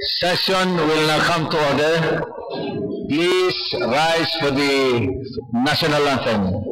Session will now come to order. Please rise for the national anthem.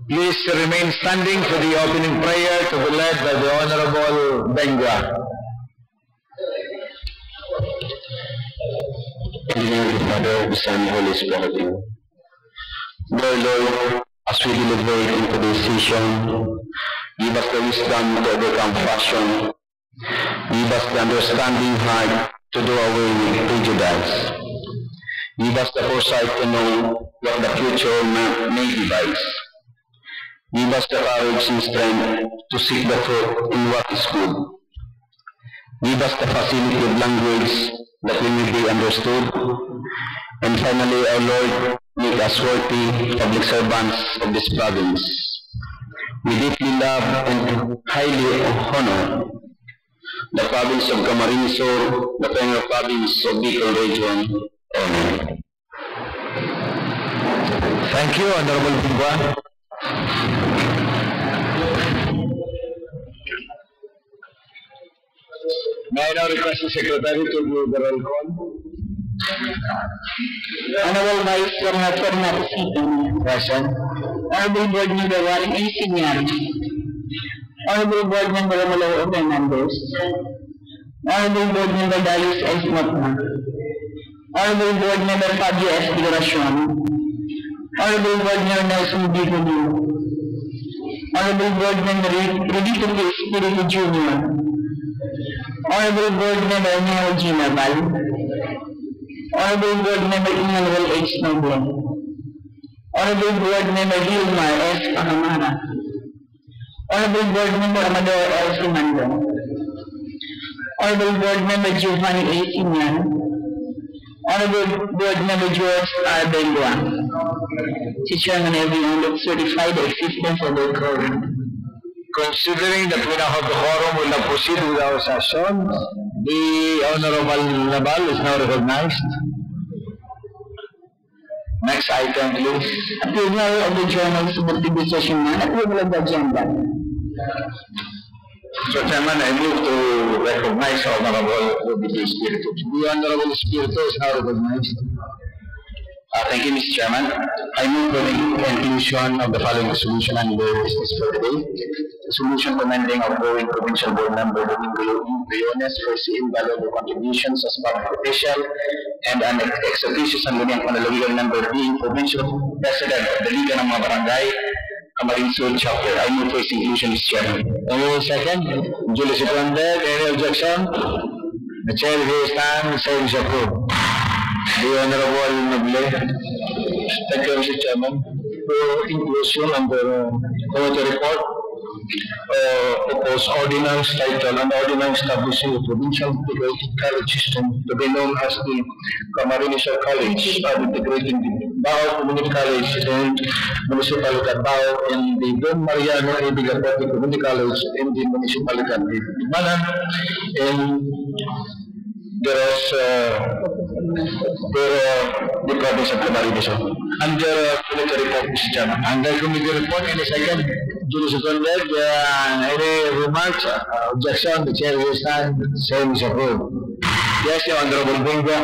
Please remain standing for the opening prayer to be led by the Honorable Benga. In the name of the Father, the Son, and the Holy Spirit. Dear Lord, as we deliberate in today's session, give us the wisdom to overcome passion. Give us the understanding heart to do away with prejudice. Give us the foresight to know what the future may devise. Give us the courage and strength to seek the truth in what is good. Give us the facility of language that we may be understood. And finally, our Lord, make us worthy public servants of this province. We deeply love and highly honor the province of Camarines Sur, the Penang province of Bicol region. Amen. Thank you, Honorable Benga. May I now request the Secretary to do the roll call? Honorable Vice Chairman Fernando Sito. Present. Honorable Board Member Warren A. Sinian. Honorable Board Member Romulo Fernandez. Honorable Board Member Darius S. Motma. Honorable Board Member Fabio S. Vigoracion. Honorable Board Member Nelson B. Gudu. Honorable Board Member Rodito P. Espiritu Jr. Honorable Board Member Neo G. Naval. Honorable Board Member Emmanuel H. Noble. Honorable Board Member Gilmar S. Pahamara. Honorable Board Member Amador L. Simando. Honorable Board Member Giovanni A. Sinian. Honorable Board Member George R. Benga. Si Chairman, everyone certify the existence of the quorum. Considering that we now have the quorum, we'll now proceed with our session. The Honorable Naval is now recognized. Next item, please. Approval of the journals of the session 1. Approval of the agenda. So, Chairman, I move to recognize Honorable Rodito Espiritu. The Honorable Espiritu is now recognized. Thank you, Mr. Chairman. I move for the inclusion of the following resolution and the business for today. Resolution commending outgoing provincial board member Domingo Briones for his invaluable contributions as public official and an ex officio Sangguniang Panalawigan member being provincial president of the Liga ng mga Barangay, Camarines Sur chapter. I move for his inclusion, Mr. Chairman. Any second? Duly seconded. Any objection? The chair will stand. Same is approved. The Honorable Noble. Thank you, Mr. Chairman. For inclusion under committee report, proposed ordinance titled An Ordinance Establishing a Provincial Integrated College System to be known as the Camarines Sur College, integrating the Bao Community College and Municipality of Bao and the Don Mariano A. Bigapote Community College in the Municipality of Manan. And there is the province of Camarines Sur. Under committee report, Mr. Chairman. Under committee report, any second? Duly seconded. Any remarks? Objection? The chair will stand. Same is approved. Yes, Your Honorable Benga.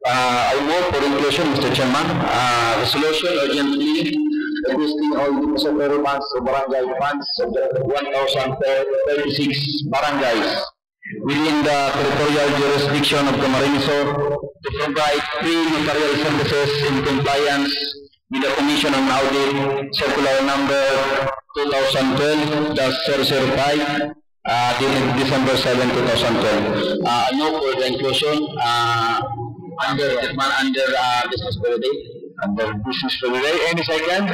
I move for inclusion, Mr. Chairman. Resolution urgently boosting all depository funds of barangay funds of the 1,036 barangays within the territorial jurisdiction of Camarines Sur to provide free notarial services in compliance with the Commission on Audit Circular Number 2012-005 dated December 7, 2012. No further inclusion under business for the day. Under business for the day. Any second?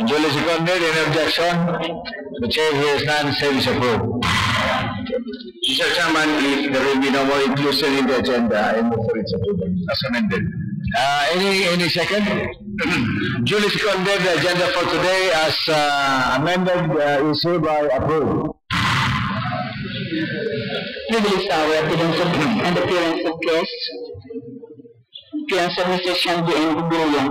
Duly seconded. Any objection? The chair hears none. Same is approved. Mr. Chairman, if there will be no more inclusion in the agenda, I move for its approval as amended. Any second? Duly seconded. The agenda for today as amended is hereby approved. Privilege hour, and appearance of guests. Appearance of Mr. Shandy and William.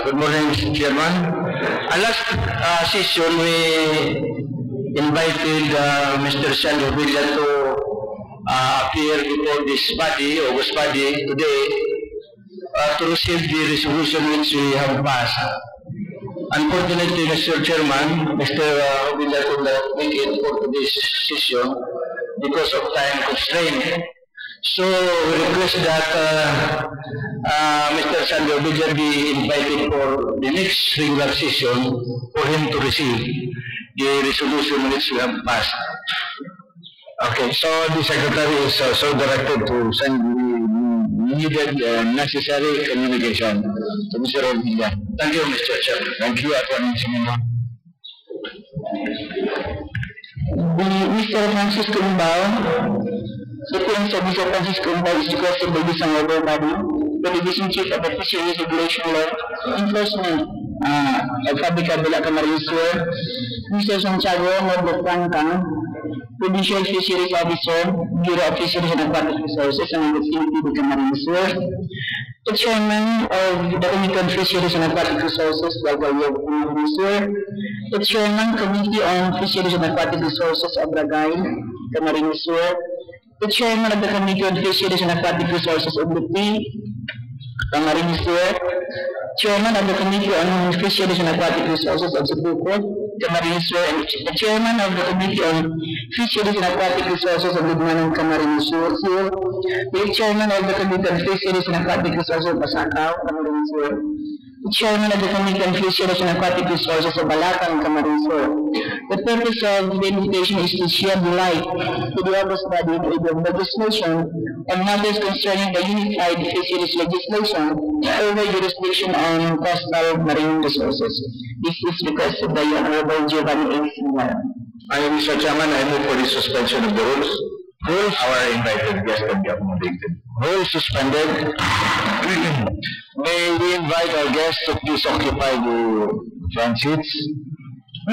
Good morning, Mr. Chairman. Last session, we invited Mr. Shandy William to appear before this body, August body, today to receive the resolution which we have passed. Unfortunately, Mr. Chairman, Mr. William could not make it for today's session because of time constraint. So we request that Mr. Sandro Villar be invited for the next regular session for him to receive the resolution which we have passed. Okay, so the Secretary is so directed to send the needed necessary communication to Mr. Villar. Thank you, Mr. Chairman. Thank you, Attorney Simino. Mr. Francisco Mbao, the appearance of Mr. Francisco Mbao is requested by this honorable body, the Division Chief of the Fisheries Regulation Law, Enforcement of Fabrica de la Camarines Sur, Mr. Santiago Mordo-Franca, Provincial Fisheries Officer, Bureau of Fisheries and Aquatic Resources, and the Vicinity of Camarines Sur, the Chairman of the Committee on Fisheries and Aquatic Resources, Valvalio of Camarines Sur, the Chairman Committee on Fisheries and Aquatic Resources, Abragay, Camarines Sur, the Chairman of the Committee on Fisheries and Aquatic Resources of Lupi, Camarines Sur, Chairman of the Committee on Fisheries and Aquatic Resources of Cebuco, Camarines Sur, and the Chairman of the Committee on Fisheries and Aquatic Resources of Lugman, Camarines Sur, the Chairman of the Committee on Fisheries and Aquatic Resources of Pasacao, Camarines Sur, the Chairman of the Committee on Fisheries and Aquatic Resources of Balatan, Camarines Sur. The purpose of the invitation is to shed light to the August body of legislation on matters concerning the unified fisheries legislation over jurisdiction on coastal marine resources. This is requested by Honorable Giovanni A. Sinwara. Mr. Chairman, I move for the suspension of the rules. Rules? Our invited guest can be accommodated. Rules suspended. May we invite our guests to please occupy the front seats. The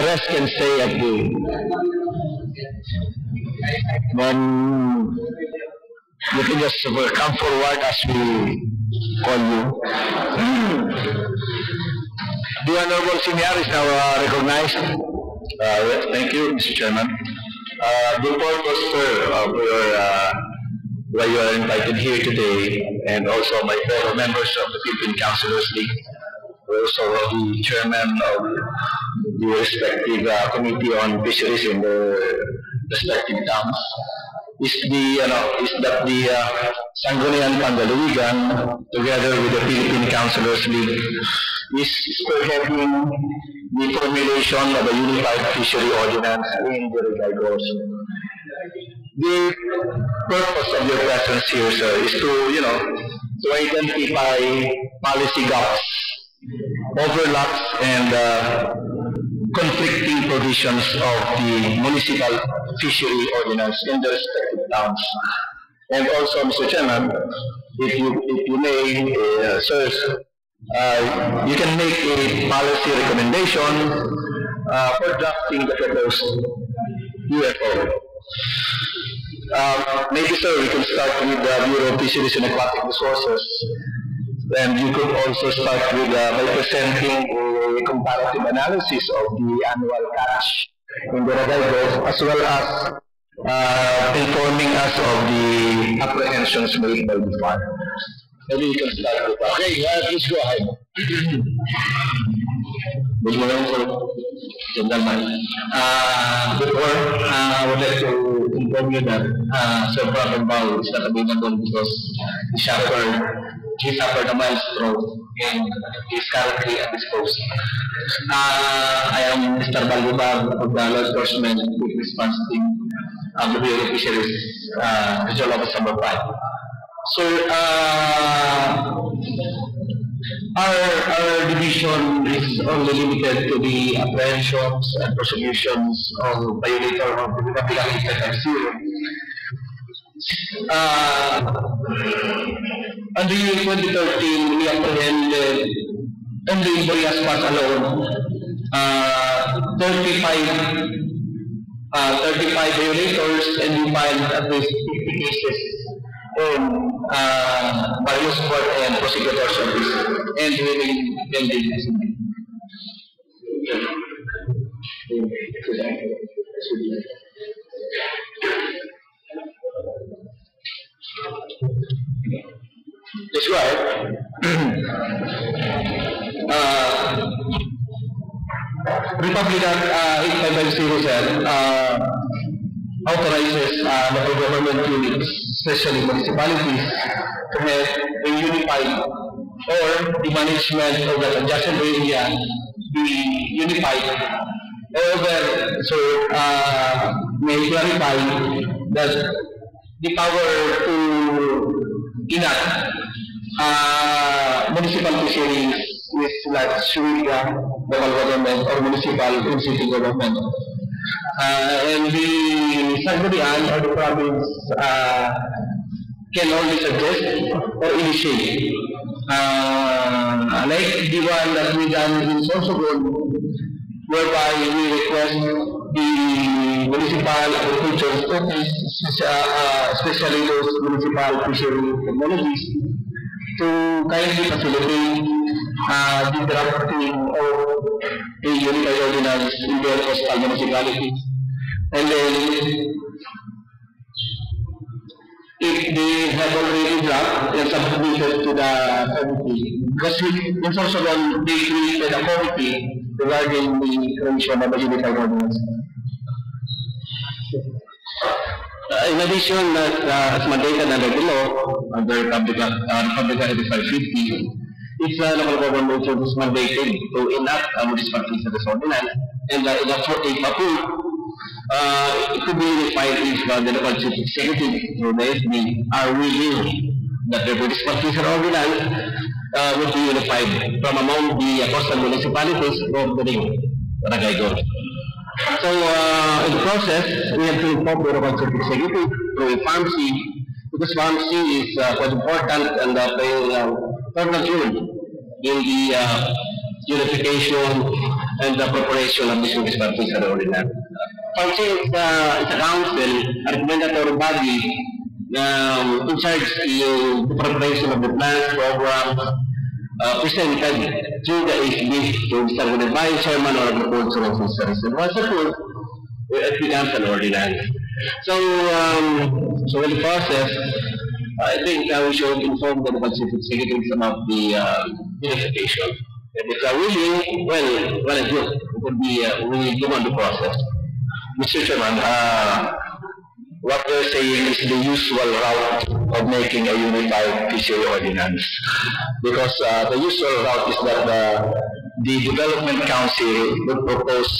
rest can stay at the. Then you can just come forward as we call you. The Honorable Senior is now recognized. Yes, thank you, Mr. Chairman. The purpose, sir, of why you are invited here today, and also my fellow members of the Philippine Councilors League, also the chairman of the respective committee on fisheries in the respective towns, is that the Sangguniang Pandaluwigan, together with the Philippine Councilors League, is spearheading the formulation of a unified fishery ordinance in the Rigayos. The purpose of your presence here, sir, is to identify policy gaps, overlaps, and conflicting provisions of the municipal fishery ordinance in the respective towns. And also, Mr. Chairman, if you may, sirs, you can make a policy recommendation for drafting the proposed UFO. Maybe, sir, we can start with the Bureau of Fisheries and Aquatic Resources. And you could also start with by presenting a comparative analysis of the annual catch in Barangay Gov, as well as informing us of the apprehensions made by the fund. Maybe you can start with that. Okay, please go ahead. Good morning, sir. Gentlemen. Before, I would like to inform you that Sir Prophet Bao is not available because he suffered a mild stroke and he is currently at his post. I am Mr. Balubag of the law enforcement with response team of the Bureau of Fisheries, Regional Office Number 5. So, our division is only limited to the apprehensions and prosecutions of violator of the Republic Act 0. Under year 2013, we apprehended only in Boreas Pass alone 35 violators, and we filed at least 50 cases in various court and prosecutors office, and we will pending. Let's go ahead. Republic Act 8550 authorizes local government units, especially municipalities, to have a unified or the management of the adjacent area be unified. However, so may clarify that the power to enact municipal fisheries is like Suria, local government, or municipal and city government. And the Sangguniang or the province can only suggest or initiate. Like the one that we done in Sorsogon, whereby we request the municipal agriculture office, especially those municipal fishery technologies, to kindly facilitate the drafting of a unified ordinance in their coastal municipalities. And then, if they have already drafted and submitted to the committee, because in Sorsogon, they created a committee regarding the creation of a unified ordinance. In addition, as mandated under the law, under Republic Act 8550, it's a local government which is mandated to enact a municipal fisheries ordinance, and if approved, it could be unified if the local chief executive through the SB are willing that the municipal fisheries ordinance would be unified from among the coastal municipalities bordering Barangay Gov. So, in the process, we have to inform the local chief executive through a FAMC, because FAMC is quite important and playing a important role in the unification and the preparation of this municipal fisheries ordinance. FAMC is a council, a recommendatory body in charge of the preparation of the plans, programs, presented to the SB, to Mr. by Chairman or Agriculture and Fisheries. And once approved, it becomes an ordinance. So, in the process, I think we should inform the local chief executives about the unification. And if they are willing, well and good. It will be, we go on the process. Mr. Chairman, what they're saying is the usual route of making a unified fishery ordinance. Because the usual route is that the Development Council would propose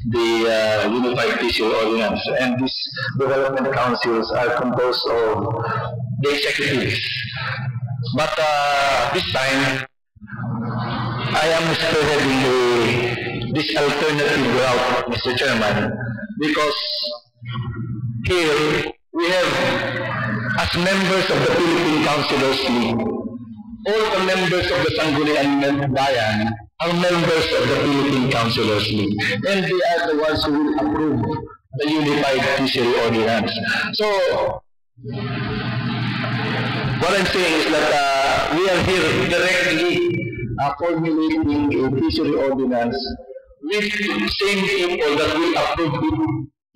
the unified fishery ordinance, and these development councils are composed of the executives. But this time, I am spearheading this alternative route, Mr. Chairman, because here we have, as members of the Philippine Councilors League, all the members of the Sangguniang Bayan are members of the Philippine Councilors League, and they are the ones who will approve the unified fishery ordinance. So, what I'm saying is that we are here directly formulating a fishery ordinance with the same people that will approve it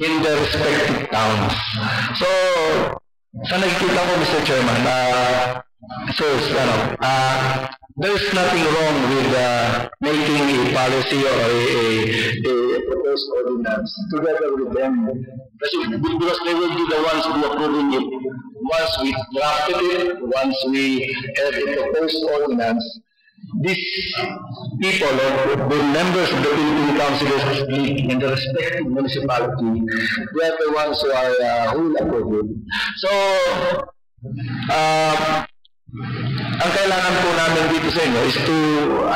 in the respective towns. So, sa nakikita ko, Mr. Chairman, there is nothing wrong with making a policy or a proposed ordinance together with them. Because they will be the ones who are approving it. Once we drafted it, once we have a proposed ordinance, these people or the members of the Philippine Council in the respective municipality, they are the ones who will approve it. So, ang kailangan po namin dito sa inyo is to,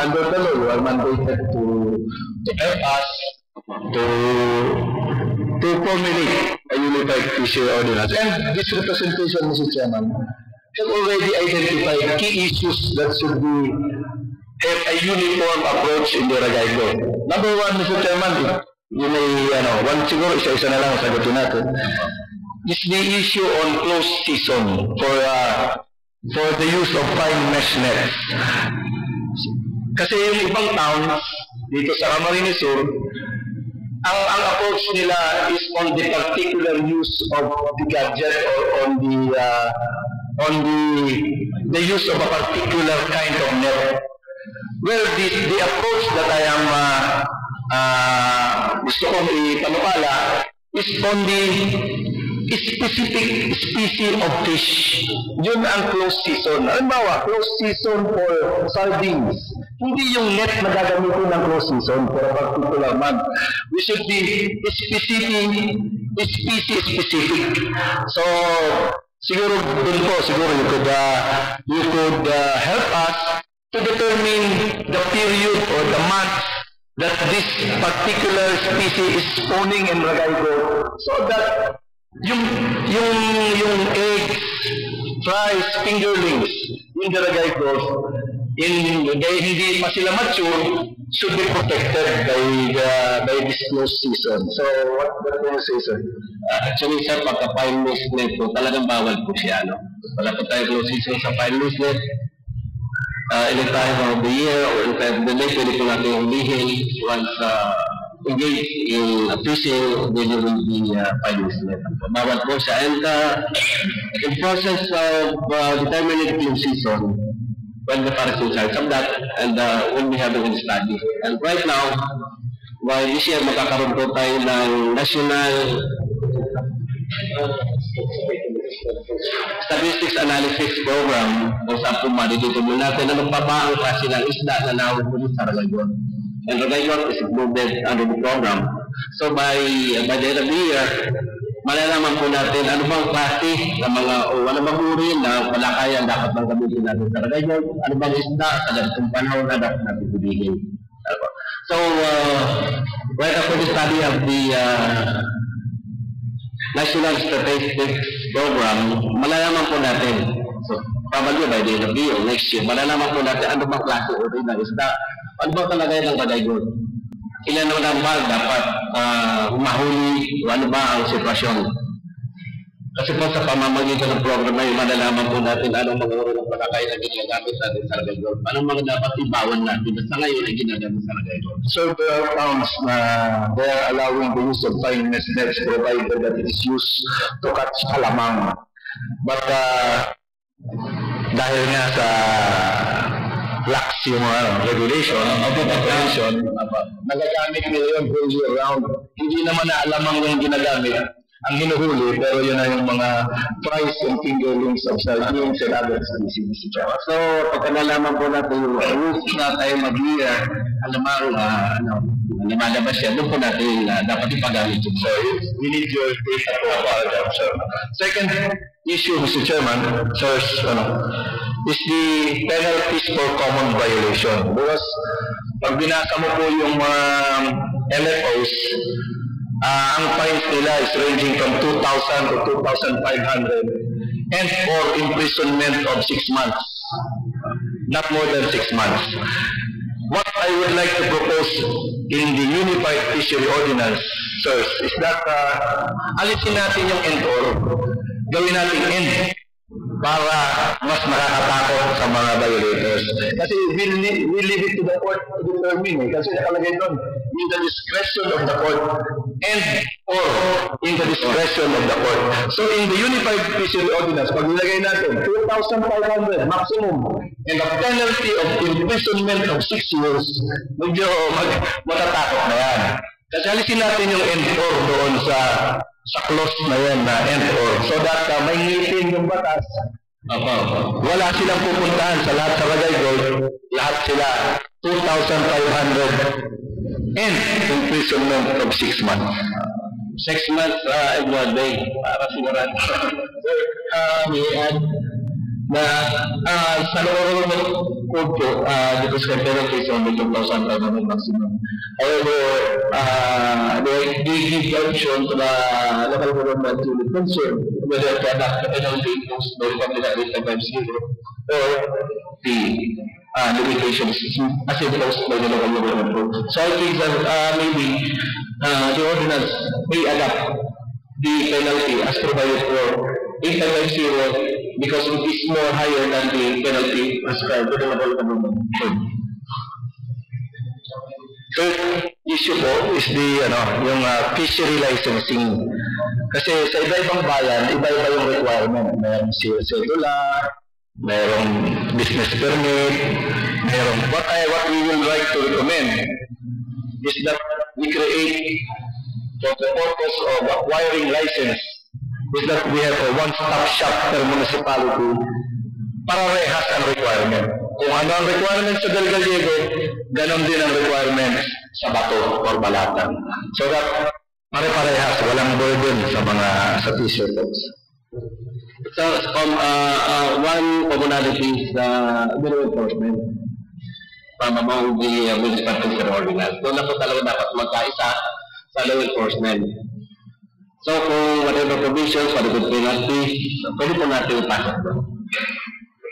under the law, you are mandated to help us to formulate a unified fishery ordinance. And this representation, Mr. Chairman, have already identified key issues that should be have a uniform approach in the Ragaygo. Number one, Mr. Chairman, you may, siguro isa-isa na lang sagutin natin, is the issue on closed season for the use of fine mesh nets. Kasi yung ibang towns dito sa Camarines Sur, ang approach nila is on the particular use of the gadget or on the use of a particular kind of net. Well, the approach that I am gusto kong ipanukala is on the specific species of fish. Yun ang closed season. Halimbawa, closed season for sardines. Hindi yung net na gagamitin ng closed season for a particular month. We should be species-specific. So, siguro dun po, you could help us to determine the period or the month that this particular species is spawning in Ragaygo, so that yung eggs, fries, fingerlings in the Ragaygo, hindi pa sila mature, should be protected by this closed season. So what can you say, sir? Actually, sir, pagka fine mesh net po, talagang bawal po siya. Wala po tayo closed season sa fine mesh net. Any time of the year or any time of the day, pwede po natin hulihin once engaged in fishing, then you will be fine mesh net. Bawal po siya. And in process of determining closed season, when the parents in charge of that, and we'll be having a study. And right now, while this year magkakaroon po tayo ng national statistics analysis program kung saan po madidituloy natin ano pa ba ang klase ng isda na nahuhuli sa Ragaygon. And Ragaygon is included under the program. So by the end of the year, malalaman po natin ano bang klase ng mga ano bang uri na palakayan dapat bang gamitin natin sa Ragaygon, ano bang isda sa ganitong panahon na dapat natin hulihin. So right after the study of the National Statistics Program, malalaman po natin, so probably by the end of the year, next year, malalaman po natin ano bang klase uri ng isda, ano bang kalagay ng Ragaygon, ilan naman ba dapat mahuli, o ano ba ang sitwasyon. Kasi po sa pamamagitan ng program ay malalaman po natin anong mga uri ng palakay na ginagamit natin sa Ragaygon, anong mga dapat ibawan natin na sa ngayon ay ginagamit sa Ragaygon. So there are towns na they are allowing the use of fine mesh nets provided that it is used to catch alamang. But dahil nga sa lax yung regulation, nagagamit nila yun whole year round. Hindi naman na alamang yung ginagamit ang hinuhuli, pero yun na yung mga fries and fingerlings of sardines and other species. So, pagka nalaman po natin yung rules na tayo mag-year, alamang lumalabas yan, doon po natin dapat ipagamit yun. So, we need your data po para dyan, sir. Second issue, Mr. Chairman, first, is the penalties for common violation. Because pag binasa mo po yung mga LFOs, ang fines nila is ranging from 2,000 to 2,500 and for imprisonment of 6 months, not more than 6 months. What I would like to propose in the Unified Fishery Ordinance, sirs, is that alisin natin yung end-or, gawin natin end para mas nakakatakot sa mga violators. Kasi we leave it to the court to determine. Kasi nakalagay doon, in the discretion of the court and or in the discretion of the court. So in the Unified Fishery Ordinance, pag nilagay natin 2,500 maximum and the penalty of imprisonment of 6 years, medyo matatakot na yan. Kasi alisin natin yung and or doon sa clause na yan na and or so that may ngitin yung batas. Wala silang pupuntahan sa lahat sa Ragay Gold, lahat sila 2,500 and imprisonment of 6 months. 6 months, Edward Day, para sigurado. May add na sa loob ng code po, the prescribed penalty is only 2,500 maximum. However, they give the option to the local government to be concerned whether to adopt the penalty imposed by the Public Act 8550 or the limitations as imposed by the local government. So I think that maybe the ordinance may adopt the penalty as provided for 8550 because it is more higher than the penalty prescribed by the local government. Third issue po is the yung fishery licensing. Kasi sa iba-ibang bayan, iba-iba yung requirement. Mayroong cedula, mayroong business permit, mayroong what we will like to recommend is that we create for the purpose of acquiring license is that we have a one-stop shop per municipality para rehas ang requirement. Kung ano ang requirement sa Del Gallego, ganon din ang requirement sa Bato or Balatan. So that pare-parehas, walang burden sa fisher folks. So, one commonality is the law enforcement from among the municipal fishery ordinance. Doon na po talaga dapat magkaisa sa law enforcement. So, kung whatever provisions, whatever penalty, pwede po natin ipasok doon.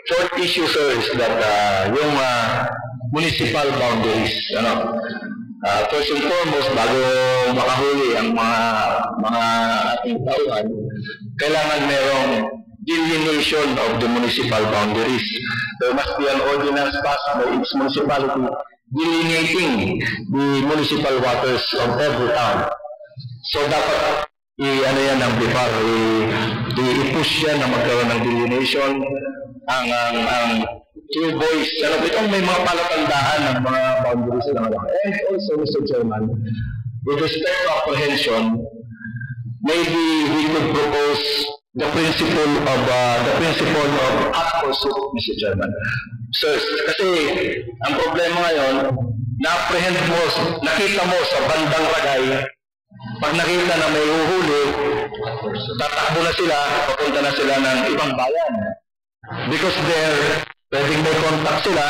Fourth issue, sir, is that yung municipal boundaries, first and foremost, bago makahuli ang mga ating tauhan, kailangan merong delineation of the municipal boundaries. There must be an ordinance passed by each municipality delineating the municipal waters of every town. So dapat yan ang BIFAR, i-push yan na magkaroon ng delineation, ang two boys, itong may mga palatandaan ng mga boundaries na wala. And also, Mr. Chairman, with respect to apprehension, maybe we could propose the principle of hot pursuit, Mr. Chairman. So, kasi ang problema ngayon, na-apprehend mo, nakita mo sa bandang Ragay, pag nakita na may uhuli, tatakbo na sila, papunta na sila ng ibang bayan. Because pwedeng may contact sila,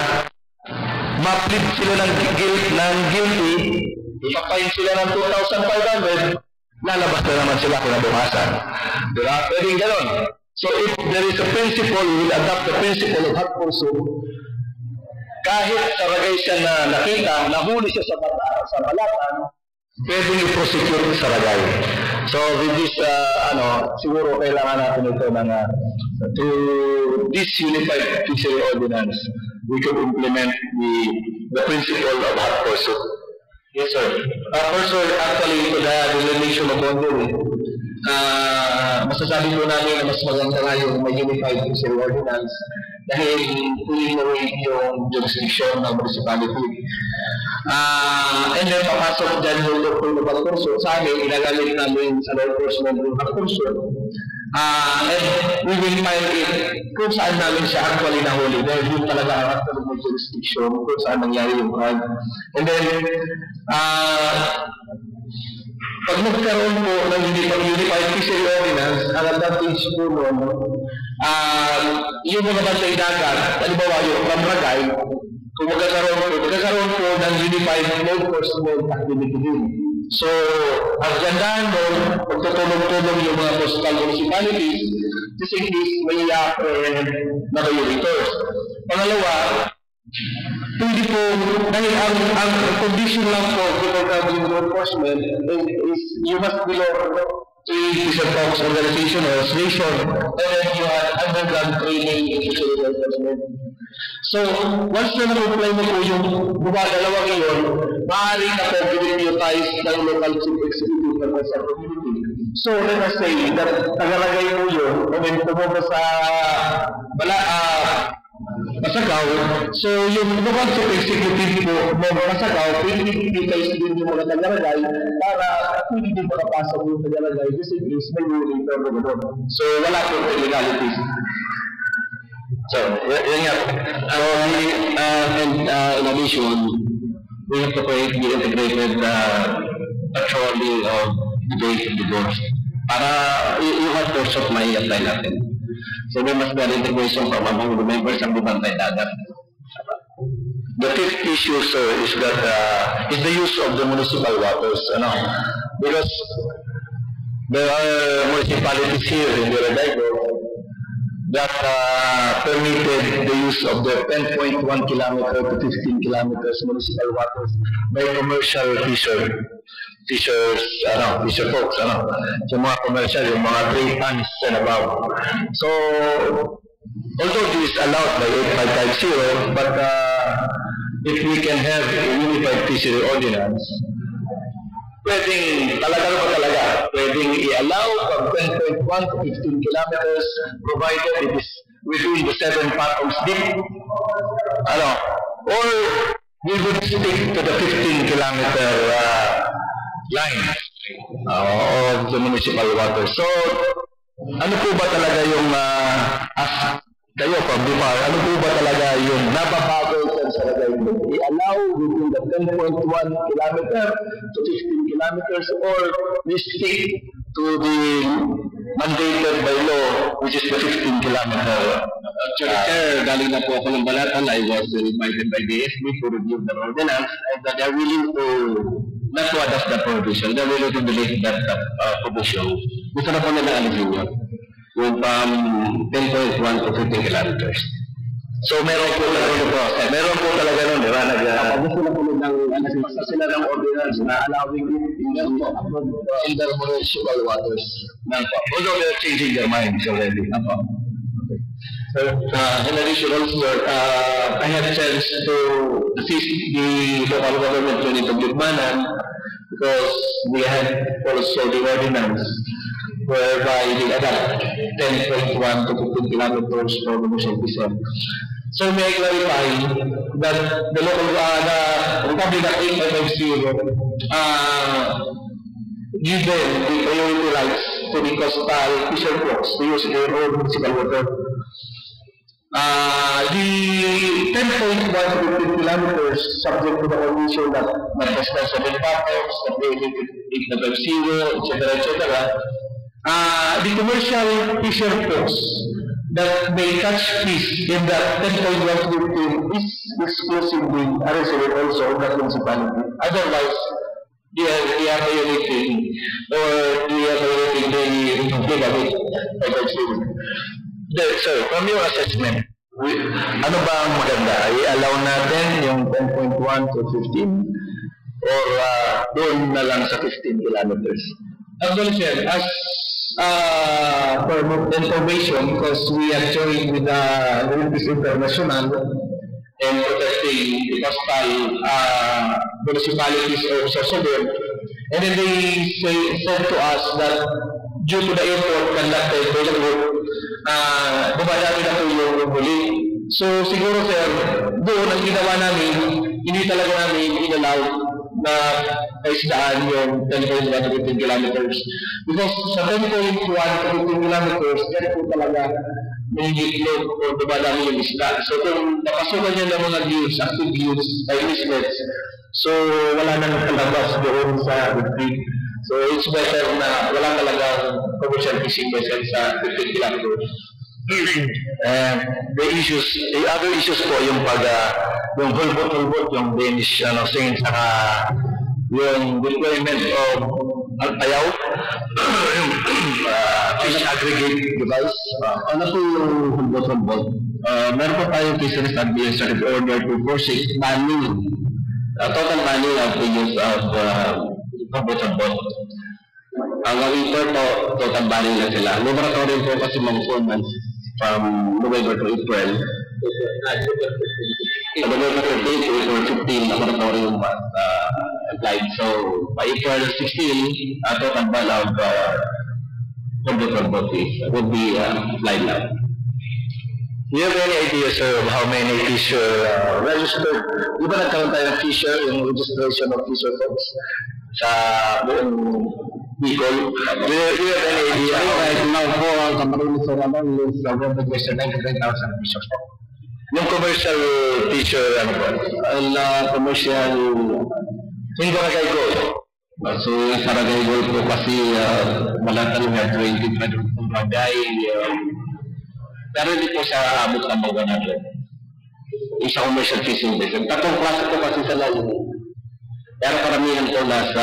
ma-plead sila ng guilty, ipapain sila ng 2,500, lalabas na naman sila kinabukasan. Diba? Pwedeng ganon. So if there is a principle, we will adopt the principle of hot pursuit. Kahit sa Ragay siya na nakita, nahuli siya sa Balatan, pwedeng i-prosecute sa Ragay. So with this, siguro kailangan natin ito to this Unified Fishery Ordinance, we could implement the principle of hot pursuit. Yes, sir. First, sir, actually, to the delineation of boundary, masasabi po namin na mas maganda nga yung may Unified Fishery Ordinance dahil pulling away yung jurisdiction ng municipality. And then, papasok dyan yung local hot pursuit. Sa amin, inagamit namin sa law enforcement yung hot pursuit. And we will find it kung saan namin siya actually nahuli dahil yun talaga ang actual jurisdiction kung saan nangyari yung crime. And then, pag nagkaroon po ng Unified Fishery Ordinance, ang advantage po nun, yung mga bantay dagat, halimbawa yung Ragay, kung magkakaroon po ng Unified Law Enforcement Activity din. So, ang gandaan doon, pagtutulong-tulong yung mga coastal municipalities, just in case may i-apprehend na violators. Pangalawa, pwede po, dahil ang condition lang po for having law enforcement is you must belong to a fisher folks organization or association and you have undergone training in fishery enforcement. So, once na na-comply mo po yung dalawang iyon, maaaring na po-deputize ng local chief executive ng sa community. So, let us say that tagalagay mo yun, when pumunta sa Pasagaw, so yung local chief executive po ng Pasagaw, pwede deputize din yung mga tagalagay para pwede din makapasok yung tagalagay just in case may ruling na mga. So, wala po illegalities. So, yun nga. In addition, we have to create the integrated patrolling of the gates and the doors. Para yung force of may apply natin. So, there must be an integration from among the members ng Bantay Dagat. The fifth issue, sir, is that is the use of the municipal waters. Because there are municipalities here in Viradaigo that permitted the use of the 10.1 kilometer to 15 kilometers municipal waters by commercial fisher folks, yung mga commercial, yung mga 3 tons and above. So, although this is allowed by 8550, but if we can have a unified fishery ordinance, pwedeng i-allow from 10.1 to 15 kilometers provided it is within the 7 fathoms deep. Or we would stick to the 15-kilometer line of the municipal water. So, ano po ba talaga yung kayo from DIPAR, ano po ba talaga yung nababago sa lagay mo? I-allow within the 10.1 kilometer to 15 kilometers or we stick to the mandated by law which is the 15 kilometer. Actually, sir, galing na po ako ng Balatan. I was invited by the ASB to review the ordinance and that they're willing to not to adapt that provision. They're willing to delete that provision. Gusto na po nila alisin yun. Yung from 10.1 to 15 kilometers. So meron po talaga nun, di ba? Gusto na po ng sila ng ordinance na allowing it in the municipal waters. Although they're changing their minds already. So, in addition also, I had a chance to assist the local government unit of Lukmanan because we had also the ordinance whereby they adapt 10.1 to 15 kilometers for commercial fisher. So may I clarify that the local, the Republic Act 8550 give them the priority rights to the coastal fisher folks to use their own municipal water. The 10.1 to 15 kilometers subject to the condition that less than 7 fathoms, that they eat the zero, etc. The commercial fisher folks that may catch fish in that 10.1 to 15 is exclusively a resident also of that municipality. Otherwise, they are violating the sir, from your assessment, ano ba ang maganda? I-allow natin yung 10.1 to 15 or doon na lang sa 15 kilometers? Actually, sir, as for information, because we are joined with Greenpeace International and protecting the coastal municipalities of Sorsogon, and then they said to us that due to the effort conducted by the group, dumadami na po yung huli. So siguro sir, doon ang ginawa namin, hindi talaga namin inalaw na kaisdaan yung 10.1 to 15 kilometers. Because sa 10.1 to 15 kilometers, yan po talaga may itlog o dumadami yung isda. So kung napasukan niya ng mga views, active views, by islets, so wala nang kalabas doon sa creek. So it's better na wala talagang commercial fishing vessel sa 15 kilometers. The other issues po yung yung hulbot, yung Danish thing, saka yung deployment of Alpayaw, fish aggregate device. Ano po yung hulbot? Meron po tayong fisheries administrative order to forsake banning, total banning of the use of hulbot. Ang winter po, total banning na sila. Laboratory po kasi mga 4 months from November to April. Sa November 13 to April 15, the moratorium was applied. So, by April 16, total ban of convertible boats would be applied now. Do you have any idea, sir, of how many fisher registered? Di ba nagkaroon tayo ng fisher, yung registration of fisher folks sa buong Bicol? Do you have any idea? Right now po, ang Camarines Surrounding is registered 99,000 fishers po. Yung commercial fisher, ano po? Commercial Yung Barangay Gold. So, yung Barangay Gold po kasi Malatan we have 20 barangay. Pero hindi po siya abot ng mga 100. Isa commercial fishing vessel. Tatlong klase po kasi sa layo. Pero karamihan po nasa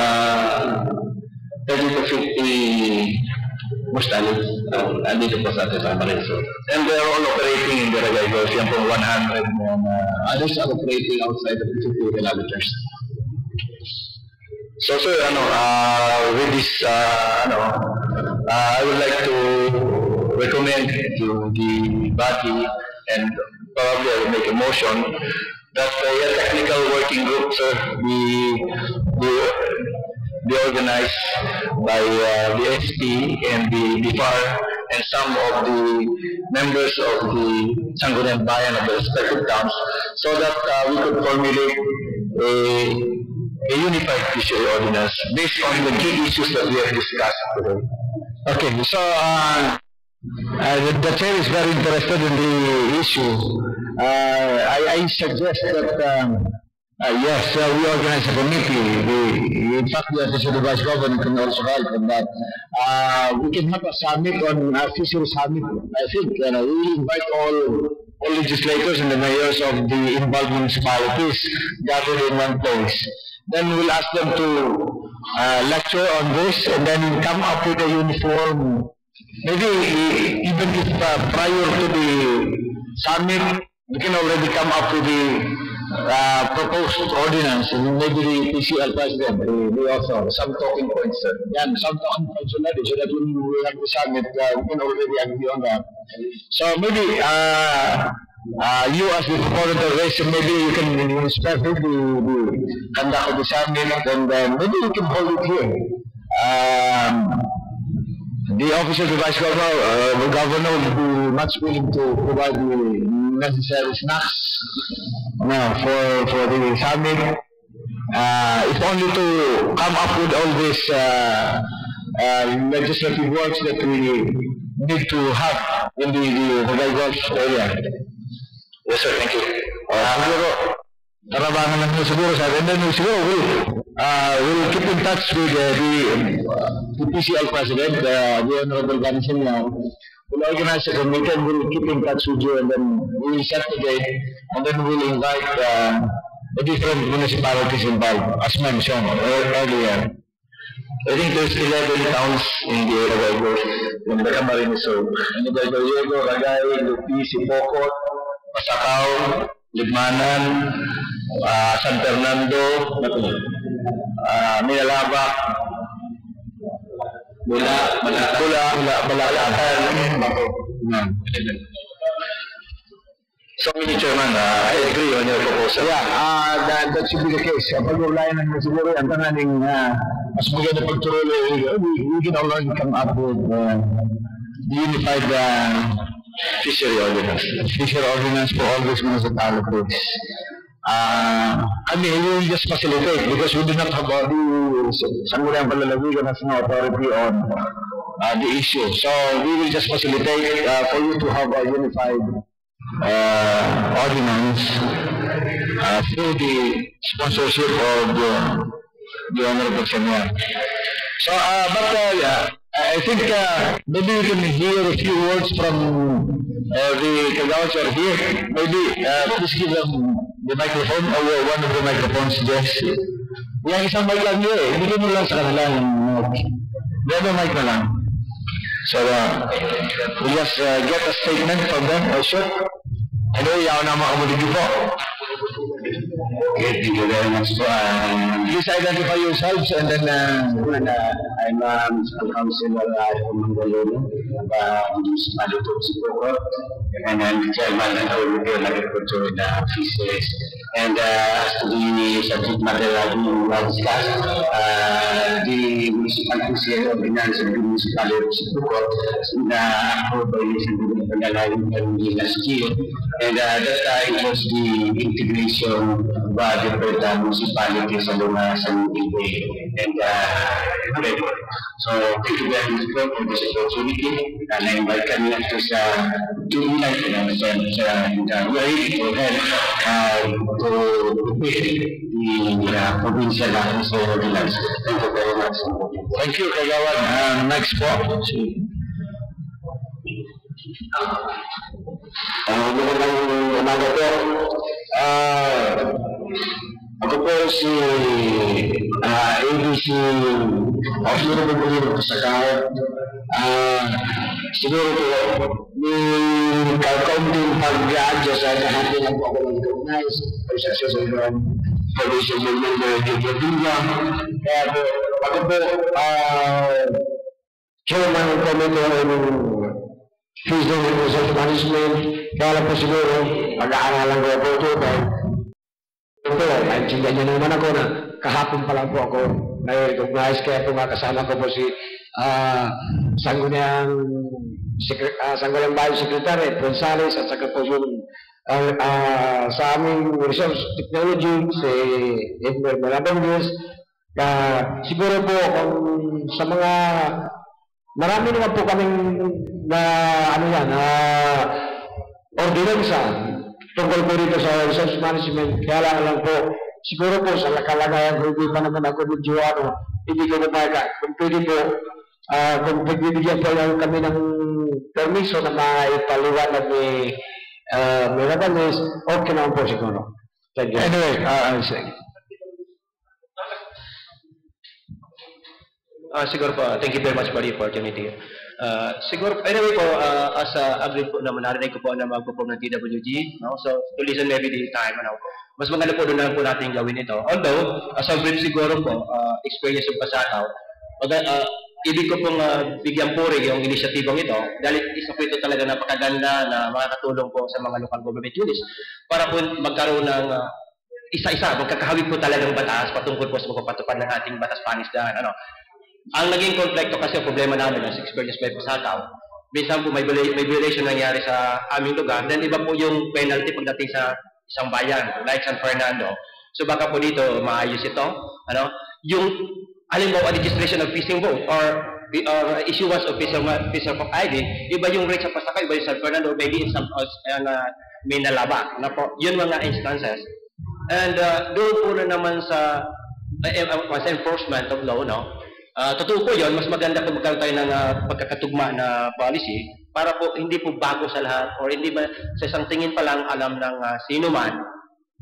30 to 50 mustalis. Andito po sa atin sa Camarines. And they're all operating in Barangay Gold. Yan po 100 others are operating outside of 50 kilometers. So, sir, with this, I would like to recommend to the body, and probably I will make a motion that a technical working group, sir, be organized by the SP and the BIFAR and some of the members of the Sangguniang Bayan of the respective towns, so that we could formulate a unified fishery ordinance based on the key issues that we have discussed today. Okay, so the chair is very interested in the issue. I suggest that yes, we organize a committee. In fact, the Assistant Vice Governor can also help in that. We can have a summit on fishery summit. I think we will invite all legislators and the mayors of the involved municipalities gathered in one place. Then we'll ask them to lecture on this and then come up with a uniform, maybe even if prior to the summit, we can already come up with the proposed ordinance, and maybe the PCL president, the author, some talking points, and some talking points already, so that when we have the summit, we can already agree on that. So maybe you as the proponent of this, maybe you can start with the conduct of the summit, and maybe we can hold it here. The office of the Vice Governor will be much willing to provide the necessary snacks for the summit. If only to come up with all this legislative works that we need to have in the Gulf area. Yes, sir. Thank you. Siguro, tarabangan lang siguro sa atin. And then siguro we'll keep in touch with the PCL president, the Honorable Gansin now. We'll organize a committee and we'll keep in touch with you, and then we will set the date, and then we'll invite the different municipalities involved, as mentioned earlier. I think there's 11 towns in the area of the Camarines. So, Diego, Ragay, Lupi, Sipocot, Pasakaw, Libmanan, San Fernando, Minalabak, Balatan. So, Mr. Chairman, I agree on your proposal. Yeah, that should be the case. Pag-ulayan naman siguro ang tanghaling mas maganda pagtuloy, we can already come up with the unified Fishery ordinance. Fishery ordinance for all these municipalities. I mean, we will just facilitate because we do not have Sangguniang Panlalawigan has no authority on the issue. So we will just facilitate for you to have a unified ordinance through the sponsorship of the Honorable Senyor. So, but I think maybe we can hear a few words from the Kagawad here. Maybe please give them the microphone or one of the microphones, Jess. Yung isang mic lang nyo eh. Hindi mo lang sa kanila yung mic na lang. So, we'll just get a statement from them also. Anyway, yaw na mga kamulig po. Okay, thank you very much po. Please identify yourselves and then I'm Municipal Councilor from Mangalore. municipality of Cebu, and I'm the chairman of the Agriculture and Fisheries. And as to the subject matter that we discussed, the municipal fisheries ordinance of the municipality of Cebu approved by the Pangalawin last year, and that was the integration of different municipalities along San Miguel and so thank you very much for this opportunity, and I invite kami to sa July we are ready to help to prepare the provincial ordinance. Thank you very much. Thank you, Kagawan. Next po. Magandang umaga po. Ako po si ABC Officer of the Pasakaw. Siguro po, may kaunting pag-adjust sa lahat lang po ako mag-recognize sa Commission Member Dito Dinga. Kaya po, ako po, Chairman ng Committee on Fisheries and Resource Management. Kaya lang po siguro, pag-aaralan ko po ito dahil kahit sindihan niyo naman ako na kahapon pa lang po ako na-recognize, kaya po kasama ko po si Sangguniang Bayan Secretary Gonzales at saka po yung sa aming Resource Technology si Edmer Marabangues. Siguro po kung sa mga marami naman po kaming ordinansa tungkol po dito sa resource management, kaya lang po, siguro po sa kalagayan kung hindi pa naman ako medyo hindi ko nabaga. Kung pwede po, kung pagbibigyan po lang kami ng permiso na maipaliwanag ni Mirabanes, okay naman po siguro. Anyway, siguro po, thank you very much for the opportunity. Siguro, anyway po, as agreed po naman, narinig ko po na mag-perform ng TWG, no? So, to listen maybe the time, mas maganda po doon na po natin gawin ito. Although, as a brief siguro po, experience ng Pasakaw, ibig ko pong bigyan puri yung inisyatibong ito, dahil isa po ito talaga napakaganda na makakatulong po sa mga local government units para po magkaroon ng isa-isa, magkakahawig po talagang batas patungkol po sa magpapatupad ng ating batas panisdaan. Ang naging konflikto kasi ang problema namin as experience by Pasakaw, minsan po may violation nangyari sa aming lugar, then iba po yung penalty pagdating sa isang bayan, like San Fernando. So baka po dito maayos ito, yung halimbawa registration of fishing boat or issuance of piece of ID, iba yung rate sa Pasakaw, iba yung San Fernando, maybe in some may nalaba. Yun mga instances. And doon po na naman sa enforcement of law, totoo po yun, mas maganda kung magkaroon tayo ng pagkakatugma na policy para po hindi po bago sa lahat or hindi ba sa isang tingin pa lang alam ng sino man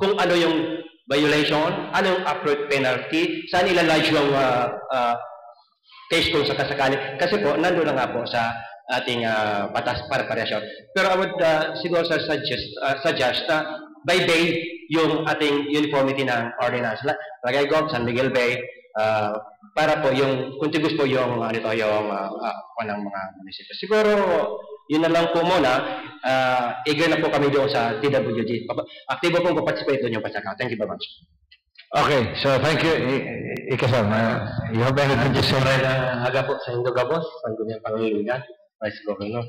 kung ano yung violation, ano yung appropriate penalty, saan ilalodge yung case kung sakasakali. Kasi po, nandun na nga po sa ating batas para parehasyon. Pero I would siguro suggest na by bay yung ating uniformity ng ordinance. Lagay ko, San Miguel Bay, para po yung contribute po yung ng mga munisipyo. Siguro yun na lang po muna. Eager na po kami doon sa TWG. Aktibo pong participate doon yung Pasakaw. Thank you very much. okay, so thank you. Ikasam, you have anything to say? Aga po sa Indo Gabos, Sangguniang Pangilinan, Vice Governor.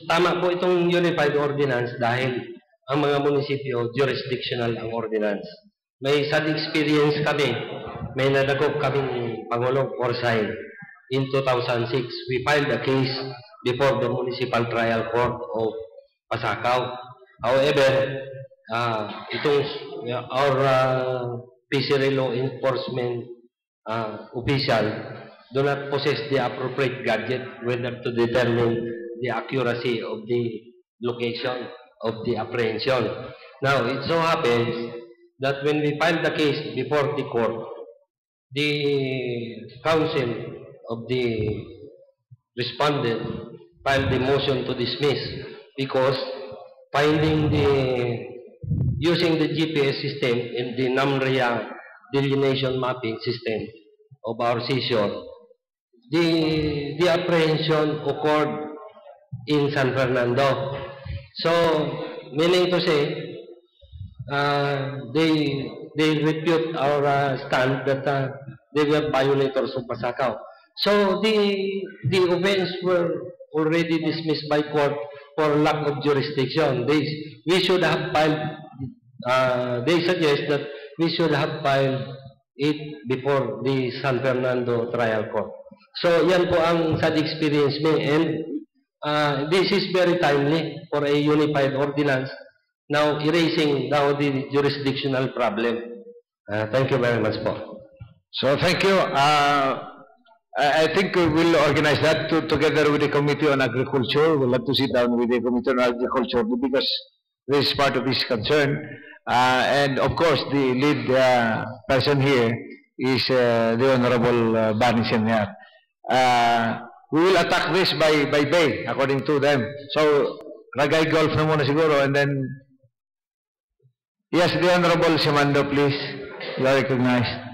Tama po itong Unified Ordinance dahil ang mga munisipyo, jurisdictional ang ordinance. May sad experience kami. May nadagop kaming Pangulong Orsay. In 2006, we filed a case before the Municipal Trial Court of Pasakaw. However, our fishery law enforcement official do not possess the appropriate gadget whether to determine the accuracy of the location of the apprehension. Now, it so happens that when we filed the case before the court, the counsel of the respondent filed the motion to dismiss because finding using the GPS system in the NAMRIA delineation mapping system of our seashore, the apprehension occurred in San Fernando. So, meaning to say, they refute our stand that they were violators of Pasakaw. So the offense were already dismissed by court for lack of jurisdiction. We should have filed. They suggest that we should have filed it before the San Fernando trial court. So yan po ang sad experience me, and this is very timely for a unified ordinance now erasing now the jurisdictional problem. Thank you very much po. So thank you. I think we will organize that together with the Committee on Agriculture. We'll have to sit down with the Committee on Agriculture because this is part of his concern. And of course, the lead person here is the Honorable Bani Senyar. We will attack this by bay, according to them. So, Ragay Golf na muna siguro, and then, yes, the Honorable Simando, please. You are recognized.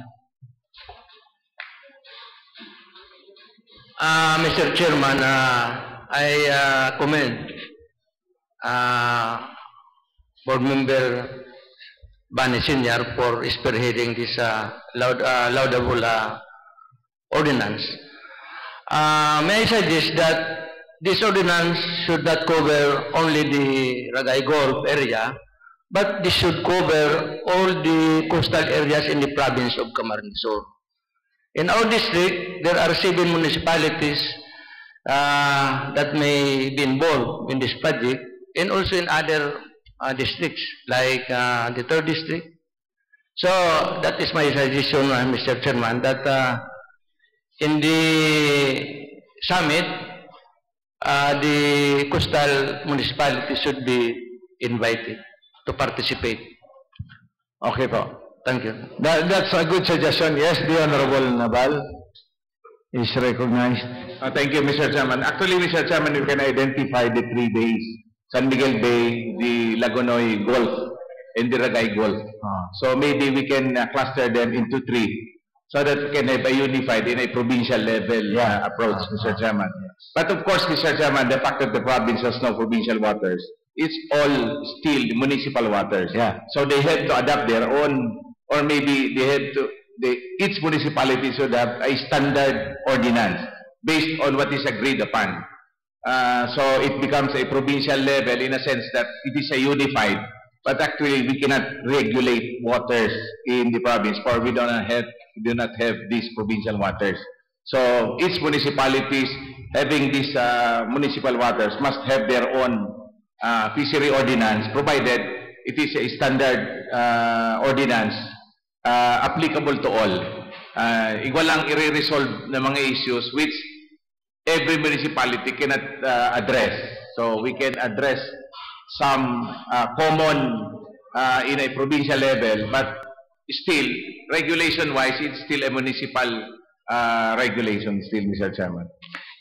Mr. Chairman, I commend Board Member Bani Senyar for spearheading this laudable ordinance. May I suggest that this ordinance should not cover only the Ragay Golf area, but this should cover all the coastal areas in the province of Camarines Sur. In our district, there are 7 municipalities that may be involved in this project, and also in other districts, like the 3rd district. So, that is my suggestion, Mr. Chairman, that in the summit, the coastal municipalities should be invited to participate. Okay po. Thank you. That's a good suggestion. Yes, the Honorable Nabal is recognized. Thank you, Mr. Chairman. Actually, Mr. Chairman, you can identify the 3 bays. San Miguel Bay, the Lagonoy Gulf, and the Ragay Gulf. So maybe we can cluster them into 3 so that we can have a unified in a provincial level approach, Mr. Chairman. But of course, Mr. Chairman, the fact that the province has no provincial waters, it's all still municipal waters. Yeah. So they have to adapt their own, or maybe they have to, each municipality should have a standard ordinance based on what is agreed upon. So it becomes a provincial level in a sense that it is a unified, but actually we cannot regulate waters in the province, for we do not have these provincial waters. So each municipalities having these municipal waters must have their own fishery ordinance, provided it is a standard ordinance applicable to all. Walang i-resolve na mga issues which every municipality cannot address. So we can address some common in a provincial level, but still, regulation-wise, it's still a municipal regulation still, Mr. Chairman.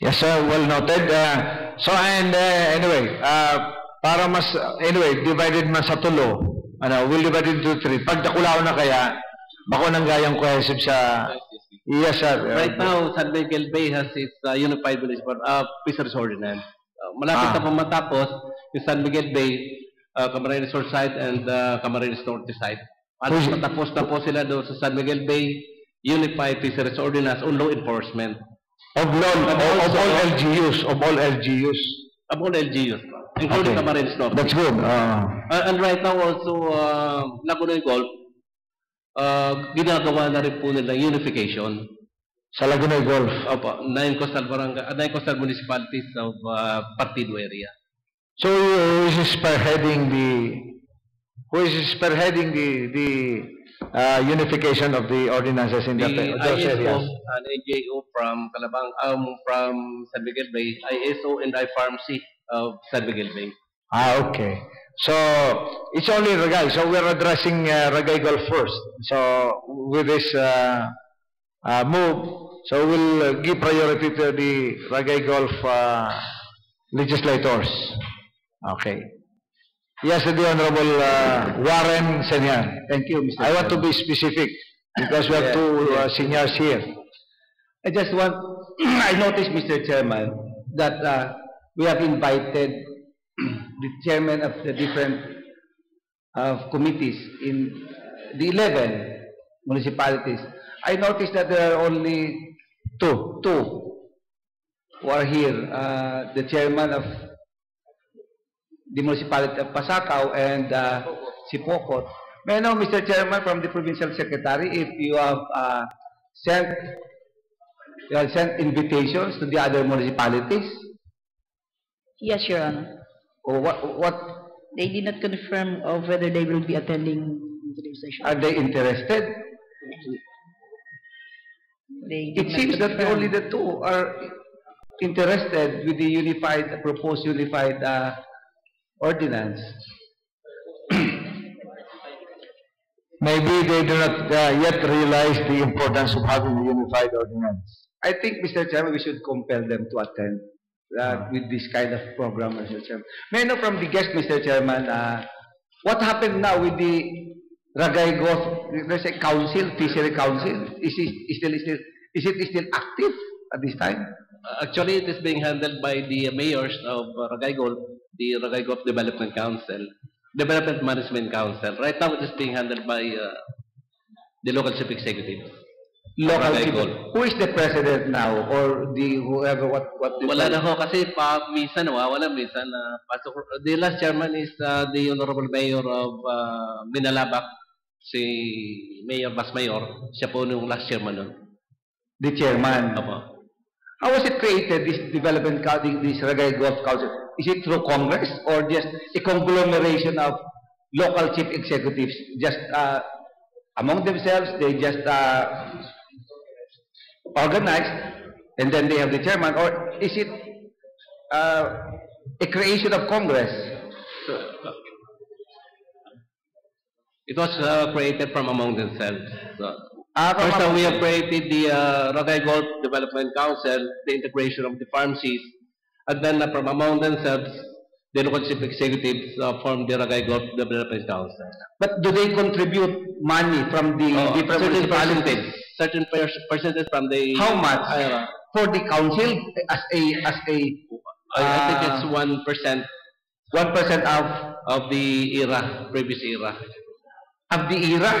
Yes, sir. Well noted. Anyway, para mas, divided man sa tulo, we'll divide it into 3. Pag nakulaw na kaya, bako nang gayang cohesive sa... Yes, sir. Right now, San Miguel Bay has its unified municipal fisheries ordinance. Malapit na po matapos yung San Miguel Bay, Camarines Sur side and Camarines Norte side. At matapos na po sila doon sa San Miguel Bay Unified Fisheries Ordinance on law enforcement. Of all LGUs. Of all LGUs. Of all LGUs, including Camarines Norte. That's good. And right now also, Lagonoy Golf, ginagawa na rin po nila unification. Sa Lagonoy Golf. Opo, 9 coastal municipalities of Partido area. So who is spearheading the unification of the ordinances in those areas? An AJO from Calabang, from San Miguel Bay, ISO and IFARMC of San Miguel Bay. Okay. So it's only Ragay. So we're addressing Ragay Golf first. So with this move, so we'll give priority to the Ragay Golf legislators. Okay. Yes, the Honorable Warren Senyar. Thank you, Mr. I want to be specific because we have two seniors here. I just want I noticed, Mr. Chairman, that we have invited the chairman of the different committees in the 11 municipalities. I noticed that there are only two who are here. The chairman of the municipality of Pasacao and Sipocot. May I know, Mr. Chairman, from the provincial secretary, if you have sent invitations to the other municipalities? Yes, Your Honor. Or what They did not confirm of whether they will be attending today's session. are they interested? They did It not seems that confirm. only the two are interested with the proposed unified ordinance. Maybe they do not yet realize the importance of having a unified ordinance. I think, Mr. Chairman, we should compel them to attend with this kind of program, Mr. Chairman. May I know from the guest, Mr. Chairman, what happened now with the Ragay-Goth, let's say, council, fishery council? Is it still active at this time? Actually, it is being handled by the mayors of Ragay-Gold, the Ragay-Gold Development Management Council. Right now, it is being handled by the local chief executive. Local Ragay people. Gold. Who is the president now, or the whoever? What? Wala na ho kasi minsan nawawala, minsan pasok. The last chairman is the Honorable Mayor of Minalabak, si Mayor Basmayor. Siya po yung last chairman nun. The chairman. Opo. How was it created, this development council, this Ragay Golf Council? Is it through Congress or just a conglomeration of local chief executives? Just among themselves, they just organize, and then they have the chairman, or is it a creation of Congress? It was created from among themselves. From First, we have created the Ragay Golf Development Council, the integration of the pharmacies, and then from among themselves, the local chief executives formed the Ragay Golf Development Council. But do they contribute money from the different certain municipalities? Certain percentage from the... How much for the council as a? I think it's 1% 1% of the era, previous era. of the era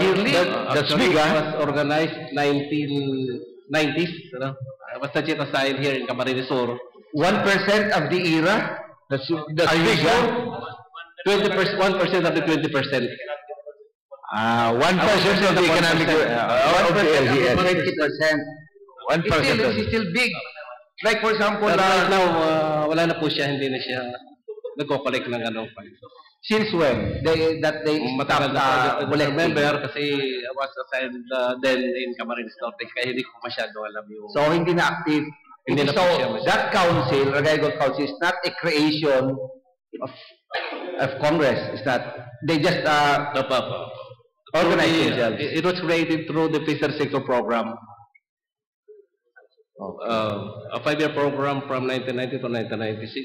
yearly. That's big, It was organized 1990s. Was assigned here in Camarines Sur. 1% of the era. That's Are you big, sure? 1% of the 20%. 1% of the economic of the LGS. 20%. 1%. It's still big. Like for example, But right now, wala na po siya, hindi na siya nagko-collect ng anong fund. since when they Matagal na po. collecting? Remember, kasi I was assigned then in Camarines Norte, kaya hindi ko masyado alam yung... So hindi na active. Hindi na So po siya masyado. that council, Ragay Golf Council, is not a creation of Congress. It's not. They just organize themselves. It was created through the Fisher Sector Program. A 5-year program from 1990 to 1996,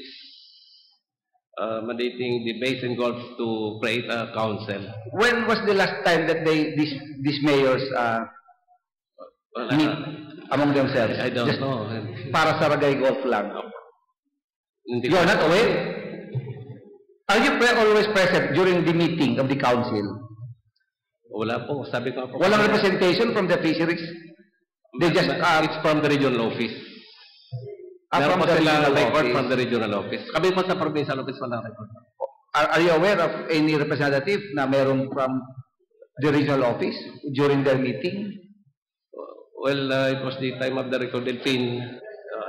mandating the Basin Gulf to create a council. When was the last time that these mayors meet among themselves? I don't Just know. para sa Ragay Golf lang. Hindi You ko- are not aware? Are you always present during the meeting of the council? Wala po. Sabi ko po. Walang representation from the fisheries? They just It's from the regional office. Meron from po the sila regional record office. from the regional office. Kami po sa provincial office walang record. Are you aware of any representative na meron from the regional office during their meeting? Well, it was the time of Director Delfin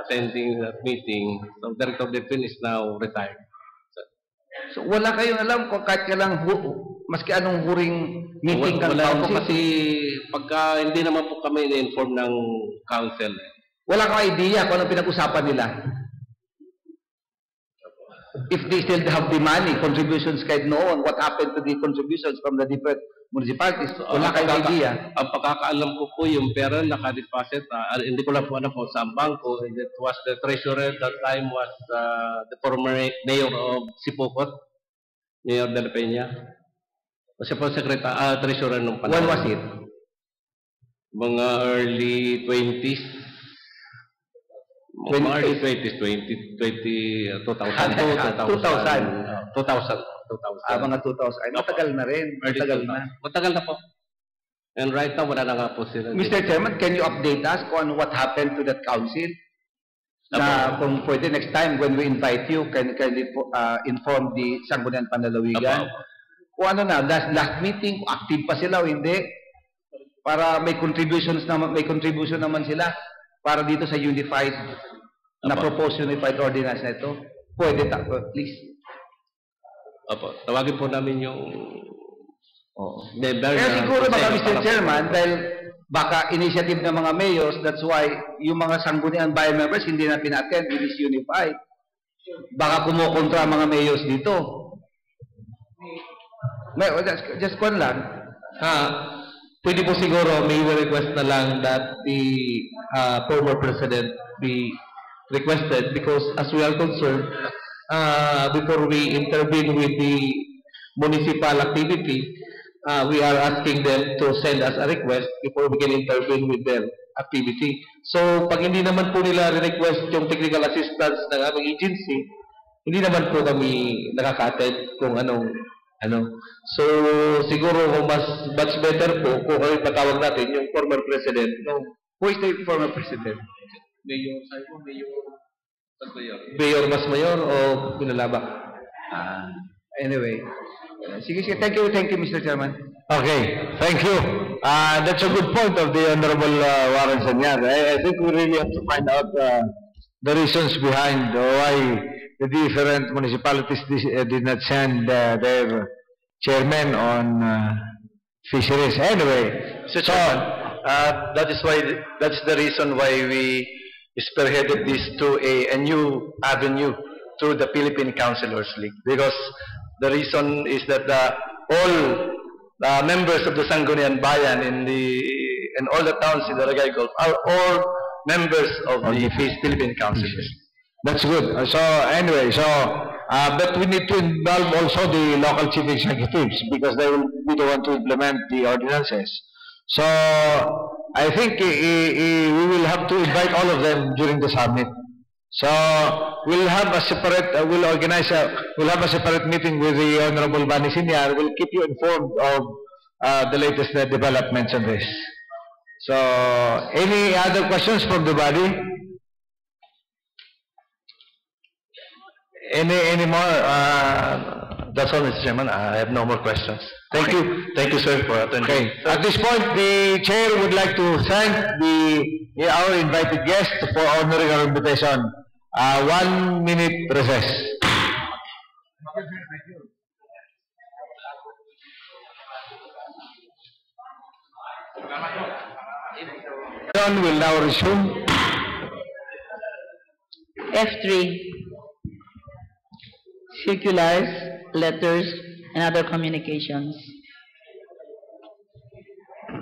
attending that meeting. So Director Delfin is now retired. So wala kayong alam kung kahit kailang maski anong huring meeting ng Wala po council? kasi pagka hindi naman po kami in-inform ng council. Wala kang idea kung anong pinag-usapan nila. If they still have the money, contributions kahit noon, what happened to the contributions from the different municipalities? Wala kayong idea. Ang pagkakaalam ko po yung pera naka-deposit, hindi ko lang po alam kung saan bangko. It was the treasurer that time was the former mayor of Sipocot, Mayor De La Peña. Siya po treasurer nung panahon. When was it? Mga early 20s. March 2020, 2002, 2000. Mga 2000. Ay, matagal na rin. Matagal na po. And right now, wala na nga po sila. Mr. Chairman, can you update us on what happened to that council? Na kung pwede next time when we invite you, can you inform the Sangguniang Panlalawigan? Kung ano na, last meeting, active pa sila o hindi? Para may contribution naman sila para dito sa unified na proposed unified ordinance na ito. Pwede please. Opo, tawagin po namin yung member. Kaya siguro baka Mr. Chairman, dahil baka initiative ng mga mayors, that's why yung mga Sangguniang Bayan members hindi na pinattend in this unified. Baka kumukontra mga mayors dito. Just one lang. Pwede po siguro may request na lang that the former president be requested, because as we are concerned, before we intervene with the municipal activity, we are asking them to send us a request before we can intervene with their activity. So, pag hindi naman po nila request yung technical assistance ng aming agency, hindi naman po kami nakaka-attend kung anong So, siguro much better po kung kami patawag natin yung former president. Who is the former president? Mayor Masmayor o Binalaba. Anyway. Sige, thank you, Mr. Chairman. Okay, thank you. That's a good point of the Honorable Warren Sanyar. I think we really have to find out the reasons behind why the different municipalities did not send their chairman on fisheries. Anyway, so that's the reason why we spearheaded this to a new avenue through the Philippine Councilors League, because the reason is that all members of the Sangguniang Bayan in all the towns in the Regay Gulf are all members of the Philippine Councilors. That's good. So anyway, but we need to involve also the local chief executives, because they will be the one to implement the ordinances. So I think we will have to invite all of them during the summit. So we'll have a separate, we'll have a separate meeting with the Honorable Bani Senior. We'll keep you informed of the latest developments on this. So any other questions from the body? Any more? That's all, Mr. Chairman. I have no more questions. Thank you, sir, for attending. Okay. At this point, the chair would like to thank our invited guest for honoring our invitation. 1 minute recess. John will now resume. F3. Circulars, letters, and other communications.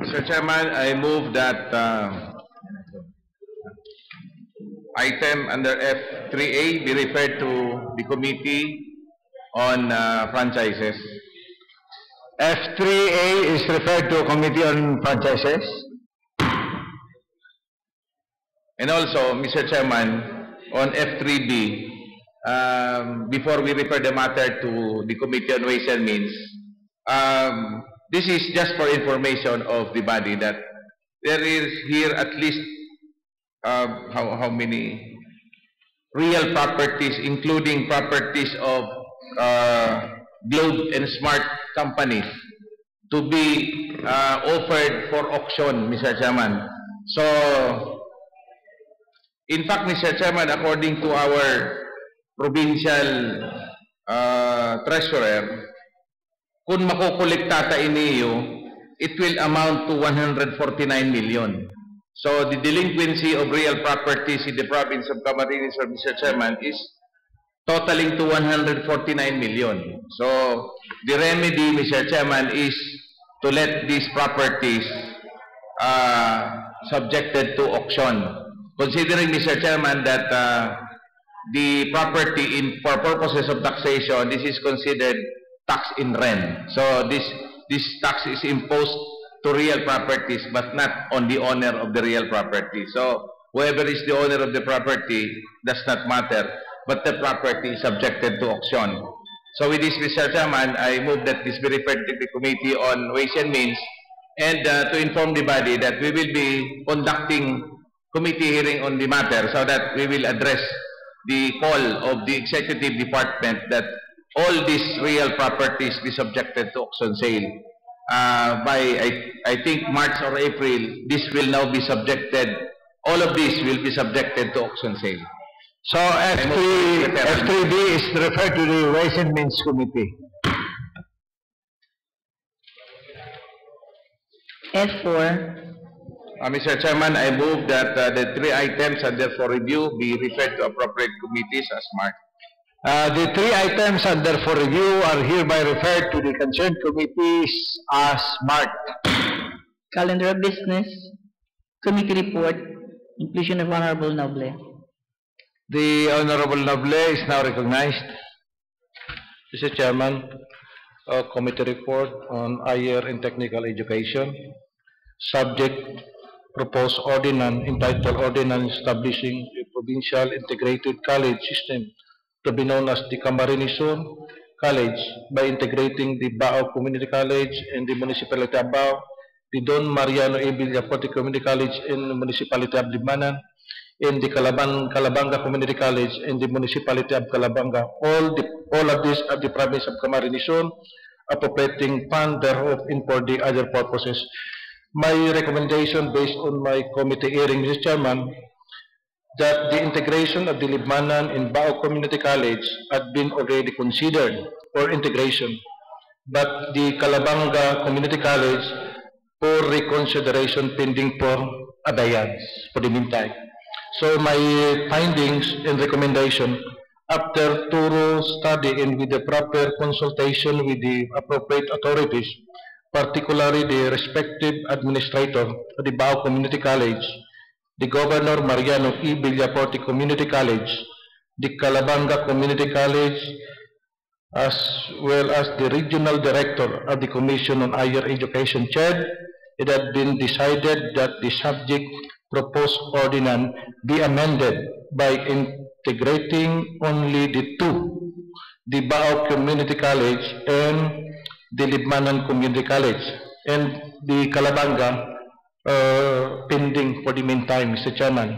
Mr. Chairman, I move that item under F3A be referred to the Committee on Franchises. F3A is referred to Committee on Franchises. And also, Mr. Chairman, on F3B, before we refer the matter to the Committee on Ways and Means, this is just for information of the body that there is here at least how many real properties, including properties of Globe and Smart companies, to be offered for auction, Mr. Chairman. So, in fact, Mr. Chairman, according to our provincial treasurer, kung makukolekta ta iniyo, it will amount to 149 million. So the delinquency of real properties in the province of Camarines, Mr. Chairman, is totaling to 149 million. So the remedy, Mr. Chairman, is to let these properties subjected to auction. Considering, Mr. Chairman, that the property for purposes of taxation, this is considered tax in rem. So this tax is imposed to real properties, but not on the owner of the real property. So whoever is the owner of the property does not matter, but the property is subjected to auction. So with this, Mr. Chairman, I move that this be referred to the Committee on Ways and Means, and to inform the body that we will be conducting committee hearing on the matter so that we will address the call of the executive department that all these real properties be subjected to auction sale. By I think March or April, this will now be subjected, all of this will be subjected to auction sale. So F3B is referred to the Ways and Means Committee. F4. Mr. Chairman, I move that the 3 items under for review be referred to appropriate committees as marked. The 3 items under for review are hereby referred to the concerned committees as marked. Calendar of business, committee report, inclusion of Honorable Noble. The Honorable Noble is now recognized. Mr. Chairman, committee report on higher and technical education. Subject, proposed ordinance entitled Ordinance Establishing a Provincial Integrated College System to be known as the Camarines Sur College by integrating the Bao Community College and the Municipality of Bao, the Don Mariano A. Villaforte Community College in the Municipality of Libmanan, and the Calabanga Community College in the Municipality of Calabanga. All of these are the province of Camarines Sur, appropriating fund thereof in for the other purposes. My recommendation based on my committee hearing, Mr. Chairman, that the integration of the Libmanan and Bao Community College had been already considered for integration, but the Calabanga Community College for reconsideration pending for abeyance for the meantime. So my findings and recommendation, after thorough study and with the proper consultation with the appropriate authorities, particularly the respective administrator of the Bao Community College, the Governor Mariano E. Villaforte Community College, the Calabanga Community College, as well as the Regional Director of the Commission on Higher Education Chair, it had been decided that the subject proposed ordinance be amended by integrating only the two, the Bao Community College and the Libmanan Community College, and the Calabanga pending for the meantime, Mr. Chairman.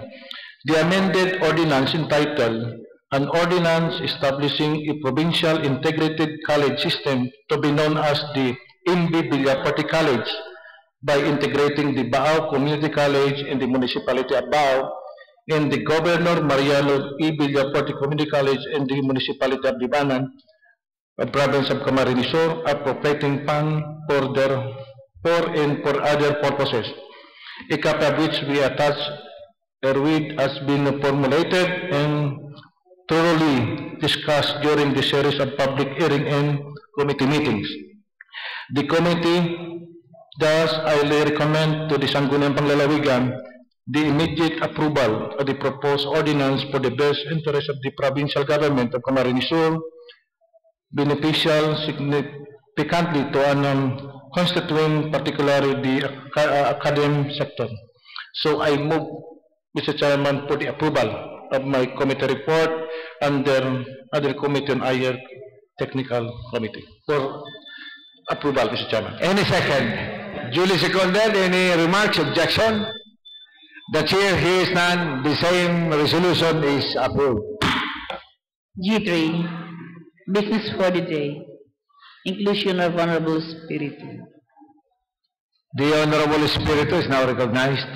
The amended ordinance entitled An Ordinance Establishing a Provincial Integrated College System to be known as the MB Villaforte College by integrating the Bao Community College and the Municipality of Bao, and the Governor Mariano E. Villaforte Community College and the Municipality of Libmanan, a province of Camarines Sur, appropriating fund for other purposes, a copy of which we attach herewith has been formulated and thoroughly discussed during the series of public hearing and committee meetings. The committee thus highly recommend to the Sangguniang Panglalawigan the immediate approval of the proposed ordinance for the best interest of the provincial government of Camarines Sur, beneficial significantly to an constituent, particularly the academic sector. So I move, Mr. Chairman, for the approval of my committee report under other committee on higher technical committee. For approval, Mr. Chairman. Any second? Duly seconded. Any remarks, objection? The chair hears none. The same resolution is approved. G3. Business for the day. Inclusion of Honorable Spiritu. The Honorable Spiritu is now recognized.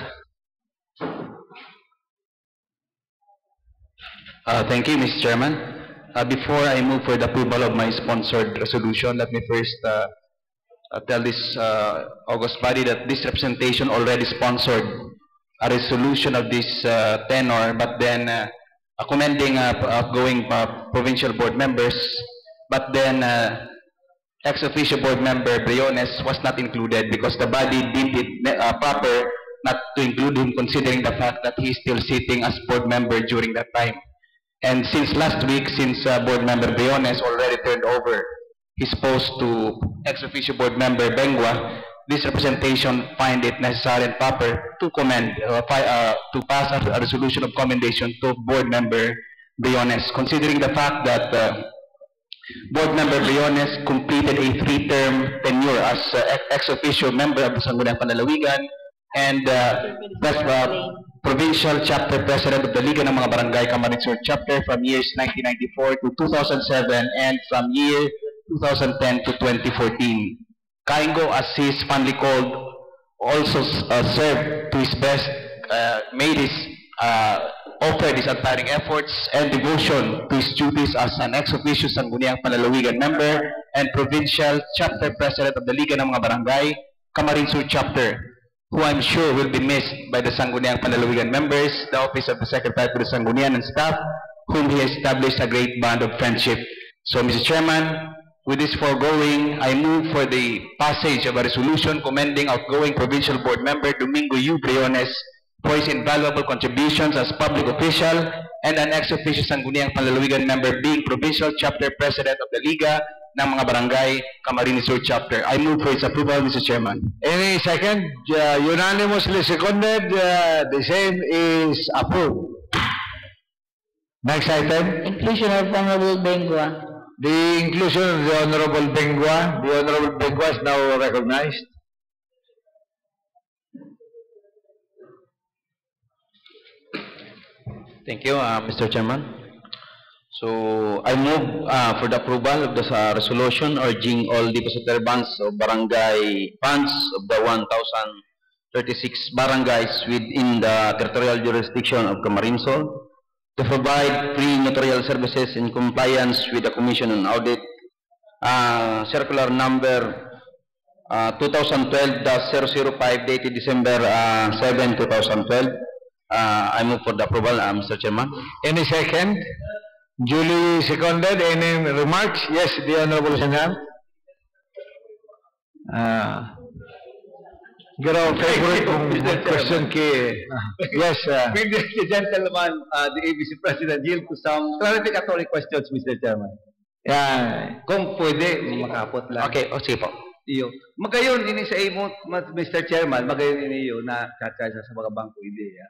Thank you, Mr. Chairman. Before I move for the approval of my sponsored resolution, let me first tell this august body that this representation already sponsored a resolution of this tenor, but then commending outgoing provincial board members, but then ex-officio board member Briones was not included because the body deemed it proper not to include him, considering the fact that he is still sitting as board member during that time. And since last week, since board member Briones already turned over his post to ex-officio board member Bengua, this representation find it necessary and proper to commend, to pass a resolution of commendation to Board Member Briones, considering the fact that Board Member Briones completed a 3-term tenure as ex-officio member of the Sangguniang Panlalawigan and Provincial Chapter President of the Liga ng mga Barangay Camarines Sur Chapter from years 1994 to 2007 and from year 2010 to 2014. Kaingo, as he is fondly called, also served to his best, offered his untiring efforts and devotion to his duties as an ex-officio Sangguniang Panlalawigan member and Provincial Chapter President of the Liga ng mga Barangay Camarines Sur Chapter, who I'm sure will be missed by the Sangguniang Panlalawigan members, the Office of the Secretary to the Sangguniang and staff, whom he established a great bond of friendship. So, Mr. Chairman, with this foregoing, I move for the passage of a resolution commending outgoing Provincial Board Member Domingo U. Briones for his invaluable contributions as public official and an ex-officio Sangguniang Panlalawigan member being Provincial Chapter President of the Liga ng mga Barangay Camarines Sur Chapter. I move for its approval, Mr. Chairman. Any second? Unanimously seconded. The same is approved. Next item. Inclusion of Honorable Bengua. The inclusion of the Honorable Bengua. The Honorable Bengua is now recognized. Thank you, Mr. Chairman. So, I move for the approval of the resolution urging all depository banks of barangay funds of the 1,036 barangays within the territorial jurisdiction of Camarines Sur to provide free notarial services in compliance with the Commission on Audit Circular Number 2012-005 dated December 7, 2012. I move for the approval, Mr. Chairman. Any second? Duly seconded. Any remarks? Yes, the Honorable Senator. Get our favorite question key. Yes, With the gentleman, the ABC President, yield to some clarificatory questions, Mr. Chairman. yeah. Kung pwede, makapot lang. Okay, sige po. Iyo. Magayon ini sa imo, Mr. Chairman, magayon ini iyo na kacasa sa mga bangko ideya.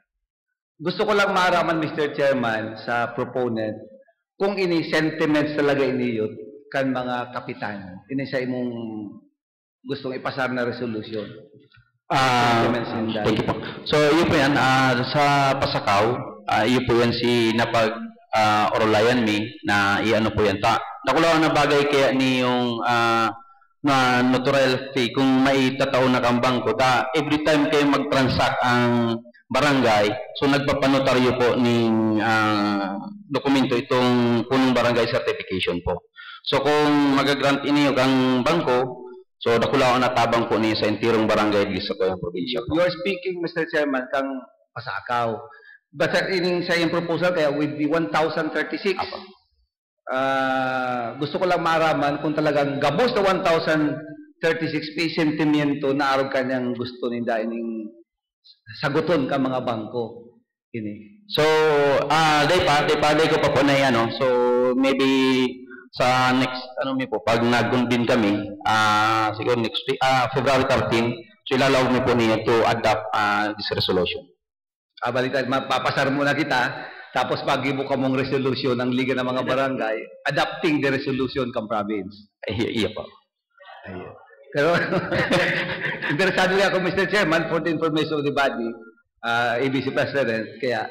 Gusto ko lang maaraman, Mr. Chairman, sa proponent, kung ini sentiments talaga ini iyo kan mga kapitan. Ini sa imong gustong ipasar na resolution. Thank you po. So, yun po yan, sa Pasakaw, yun po yan si napag-orolayan mi na iano po yan. Nakulaw na bagay kaya ni yung na notarial fee kung may tatao na kang bangko. Every time kayo mag-transact ang barangay, so nagpapanotaryo po ng dokumento itong punong barangay certification po. So kung mag-grant inyo kang bangko, so nakulaw na tabang po niya sa entirong barangay dito sa kayong probinsya po. You are speaking, Mr. Chairman, kang Pasakaw. But in sa iyong proposal, kaya with the 1,036, gusto ko lang maraman kung talagang gabos na 1,036 p sentimiento na araw kanyang gusto ninda ining saguton ka mga bangko. Ini. So, day ko pa po na yan, no? So, maybe sa next, po, pag nag-convene kami, siguro next week, February 13, so ilalaw mo po niya to adopt this resolution. Balitan, mapapasar muna kita, tapos pag-ibo ka mong resolution ng Liga ng mga Barangay, adapting the resolution kang province. Iya po. Ayun. Pero, interesado lang ako, Mr. Chairman, for the information of the body, ABC President, kaya,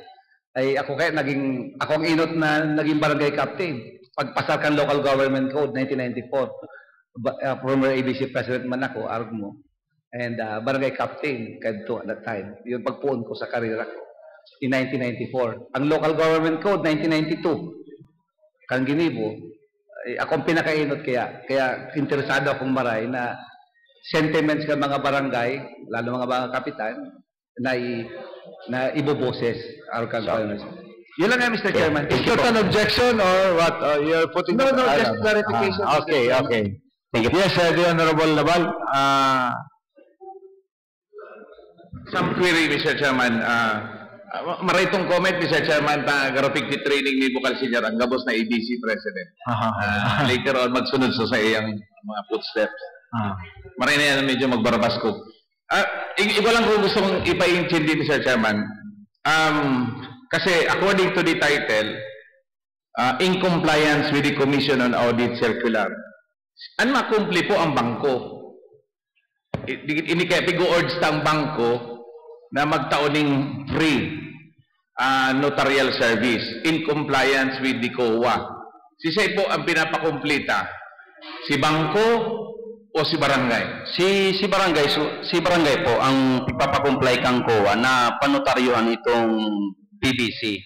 ako ang inot na naging barangay captain. Pagpasar kan Local Government Code 1994, former ABC President man ako, Argmo, and barangay captain kadto at that time. Yung pagpuon ko sa karera ko in 1994. Ang Local Government Code 1992, kang ginibo, akong pinakainot kaya interesado akong maray na sentiments ka mga barangay, lalo mga kapitan, na iboboses kang yun lang nga, Mr. Chairman. Is that an objection or what? You're putting... No, just clarification. Okay. Thank you. Yes, the Honorable Naval. Some query, Mr. Chairman. Maray itong comment, Mr. Chairman, garapig di training ni Bukal Senior, ang gabos na ABC President. Later on, magsunod sa iyang mga footsteps. Marina yan medyo magbarabasko. Iba lang kung gusto mong ipa-intindi, Mr. Chairman. Kasi according to the title, in compliance with the Commission on Audit Circular, makumpli po ang bangko. Ini kaya pigo-urge ang bangko na magtaoning free notarial service in compliance with the COA. Si Say po ang pinapakumplita, si bangko o si barangay? Si barangay po ang ipapakomply kang COA na panotaryuhan itong PBC.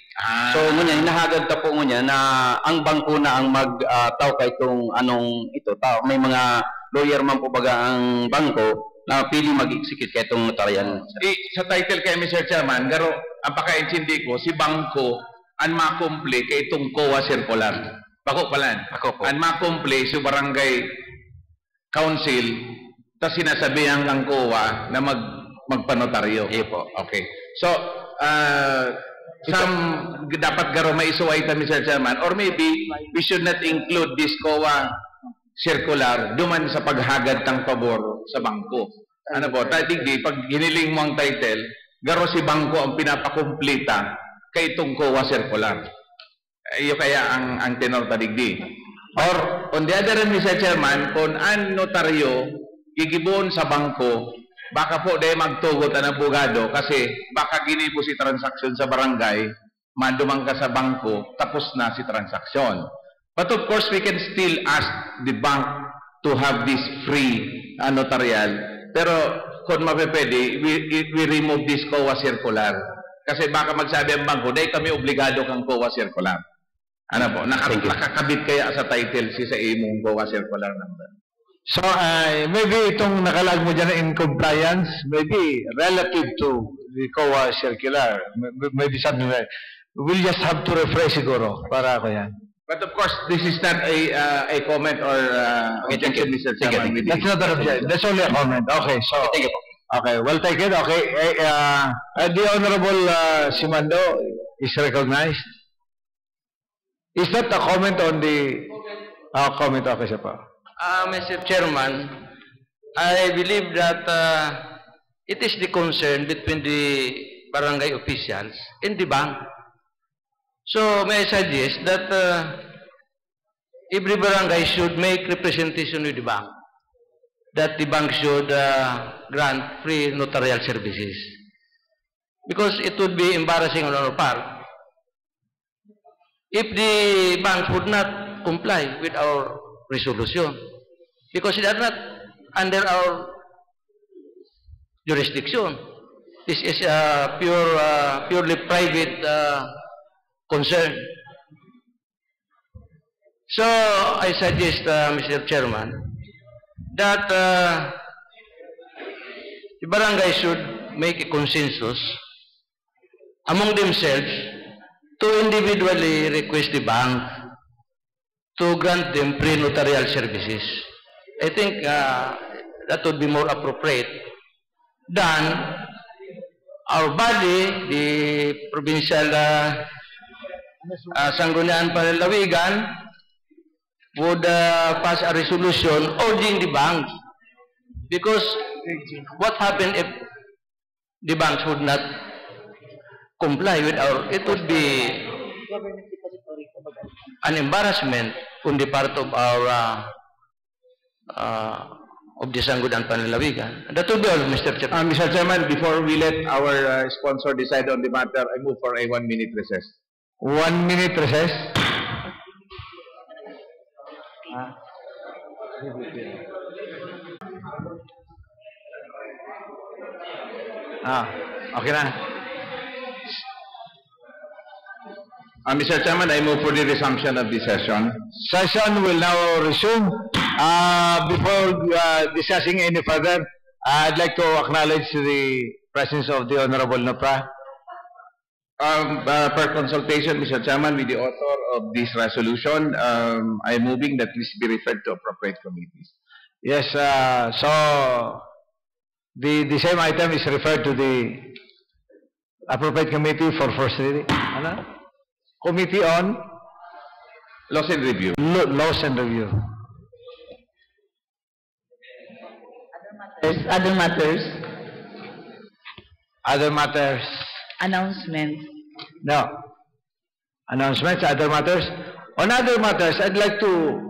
So ngunya hinahagad ta po ngunya na ang bangko na ang magtaw kay itong anong ito tao. May mga lawyer man po baga ang bangko na pili mag-execute kay itong notarial. Sa title kay Mr. Chairman, garo ang pakaintindi ko, si bangko ang makumple kay itong COA circular. Bako palan. Ako po. Ang makumple si barangay council ta sinasabihan ng COA na magpanotaryo. Po. Okay. So, dapat garo maisuway ta, Mr. Chairman, or maybe we should not include this COA circular duman sa paghagad ng pabor sa bangko. Ano po? Tatigdi, pag hiniling mo ang title, garo si bangko ang pinapakumplita kay itong COA circular. Iyo kaya ang tenor tadigdi. Or, on the other hand, Mr. Chairman, kung ang notaryo gigibon sa bangko, baka po dahil magtugot ang abogado kasi baka ginipo si transaksyon sa barangay, madumang ka sa bangko, tapos na si transaksyon. But of course, we can still ask the bank to have this free notarial. Pero kung mapipwede, we remove this COA circular. Kasi baka magsabi ang bangko, dahil kami obligado kang COA circular. Ano po, nakakabit kaya sa title sa imong COA circular number. So, maybe itong nakalag mo dyan in compliance, maybe relative to the COA circular, maybe something like, we'll just have to refresh siguro, para ako yan. But of course, this is not a comment or objection, Mr. Chairman. That's not an objection. That's only a comment. Okay, so, okay, well taken. Okay, the Honorable Simando is recognized. Is that a comment on the comment? Okay, siya pa. Mr. Chairman, I believe that it is the concern between the barangay officials and the bank. So may I suggest that every barangay should make representation with the bank, that the bank should grant free notarial services, because it would be embarrassing on our part if the bank would not comply with our resolution, because they are not under our jurisdiction. This is a purely private concern. So I suggest, Mr. Chairman, that the barangay should make a consensus among themselves to individually request the bank to grant them free notarial services. I think that would be more appropriate than our body, the provincial Sangguniang Panlalawigan, would pass a resolution urging the banks. Because what happened if the banks would not comply with our, it would be an embarrassment on the part of our of the Sangguniang Panlalawigan. That would be all, Mr. Chairman. Mr. Chairman, before we let our sponsor decide on the matter, I move for a 1-minute recess. 1 minute recess. Okay na. Mr. Chairman, I move for the resumption of the session. Session will now resume. Before discussing any further, I'd like to acknowledge the presence of the Honorable Nopra. Per consultation, Mr. Chairman, with the author of this resolution, I am moving that this be referred to appropriate committees. Yes, so the same item is referred to the appropriate committee for first reading. Ano? Committee on Laws and Review. Laws and Review. Other matters? Other matters? Announcements? No. Announcements, other matters? On other matters, I'd like to,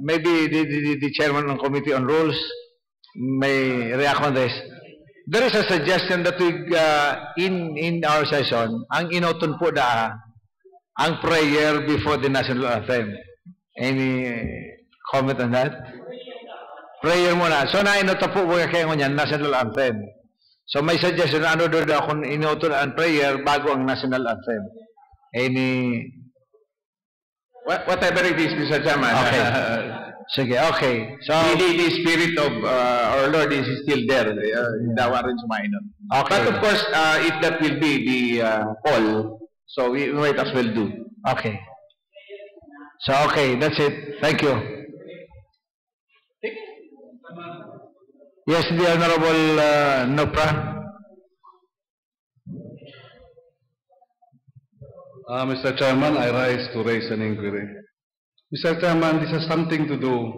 maybe the chairman of Committee on Rules may react on this. There is a suggestion that we, in our session, ang inutun po ang prayer before the national anthem. Any comment on that? Prayer muna. So, na-inuto po kayo niyan, national anthem. So, may suggestion, ano doon ako inuto ang prayer bago ang national anthem. Any... Whatever it is, Mr. Chairman. Okay. Sige, okay. So, the spirit of our Lord is still there. Dawa rin sumainod. Okay. But of course, if that will be the poll, so we might as well do. Okay. So, okay, that's it. Thank you. Yes, the Honorable Nopra. Mr. Chairman, I rise to raise an inquiry. Mr. Chairman, this has something to do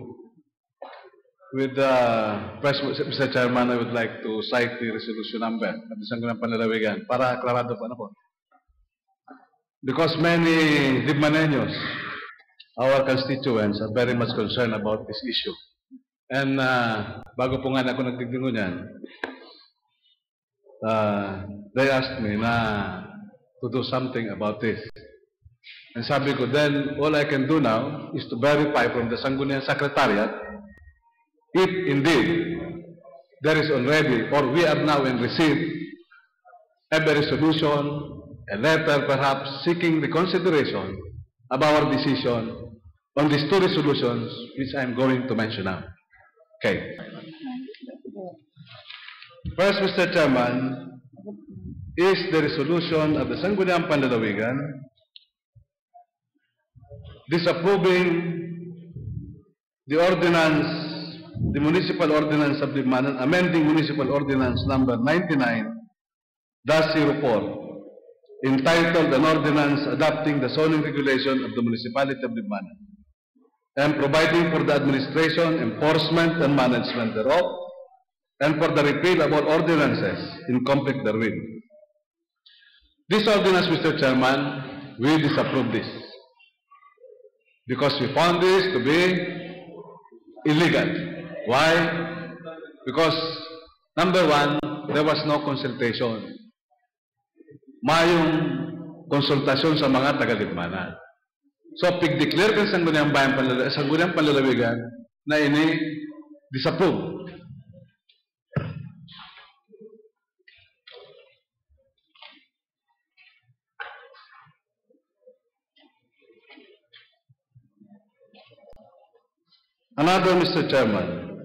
with Mr. Chairman, I would like to cite the resolution number of the Sangguniang Panlalawigan para aklarado po po. Because many Libmaneños, our constituents, are very much concerned about this issue. And bago po nga ako nagdigdingo niyan, they asked me na to do something about this. And sabi ko, then all I can do now is to verify from the Sangguniang Secretariat if indeed there is already, or we are now in receipt of a resolution, a letter perhaps seeking reconsideration of our decision on these two resolutions which I am going to mention now. Okay. First, Mr. Chairman, is the resolution of the Sangguniang Panlalawigan disapproving the ordinance, the municipal ordinance of Libmanan, amending municipal ordinance number 99-04, entitled an ordinance adopting the zoning regulation of the municipality of Libmanan, and providing for the administration, enforcement, and management thereof, and for the repeal of all ordinances in conflict therewith. This ordinance, Mr. Chairman, we disapprove this because we found this to be illegal. Why? Because, number one, there was no consultation. Mayong konsultasyon sa mga taga-Libmanan. So, pig-declare ka sa Sangguniang Panlalawigan na ini disapprove. Another, Mr. Chairman,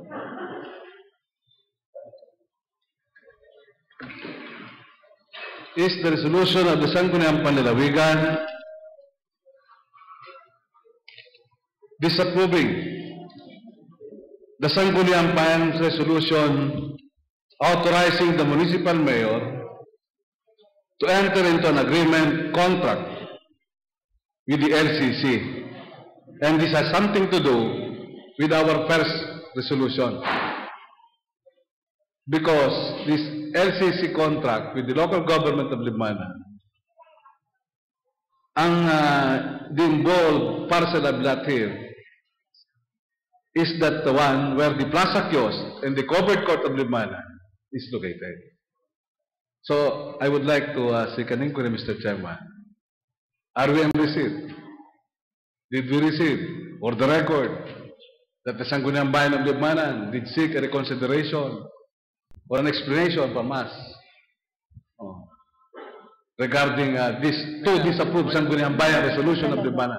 is the resolution of the Sangguniang Panlalawigan disapproving the Sangguniang Pan's resolution authorizing the municipal mayor to enter into an agreement contract with the LCC. And this has something to do with our first resolution. Because this LCC contract with the local government of Libmanan, the involved parcel of lot here is that the one where the Plaza Kiosk and the covered court of Libmanan is located. So I would like to seek an inquiry, Mr. Chairman. Are we in receipt? Did we receive, for the record, that the Sangguniang Bayan of Libmanan did seek a reconsideration or an explanation from us regarding this to disapprove Sangguniang Bayan resolution of Libmanan?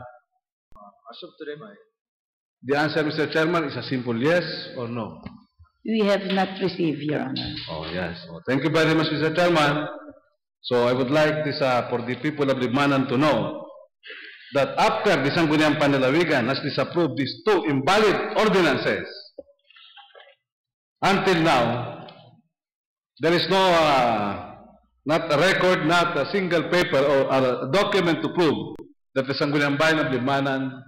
As of today, The answer, Mr. Chairman, is a simple yes or no. We have not received, Your Honor. Oh, yes. Oh, thank you very much, Mr. Chairman. So I would like this for the people of Libmanan to know that after the Sangguniang Panlalawigan has disapproved these two invalid ordinances, until now, there is no, not a record, not a single paper or a document to prove that the Sangguniang Bayan of Libmanan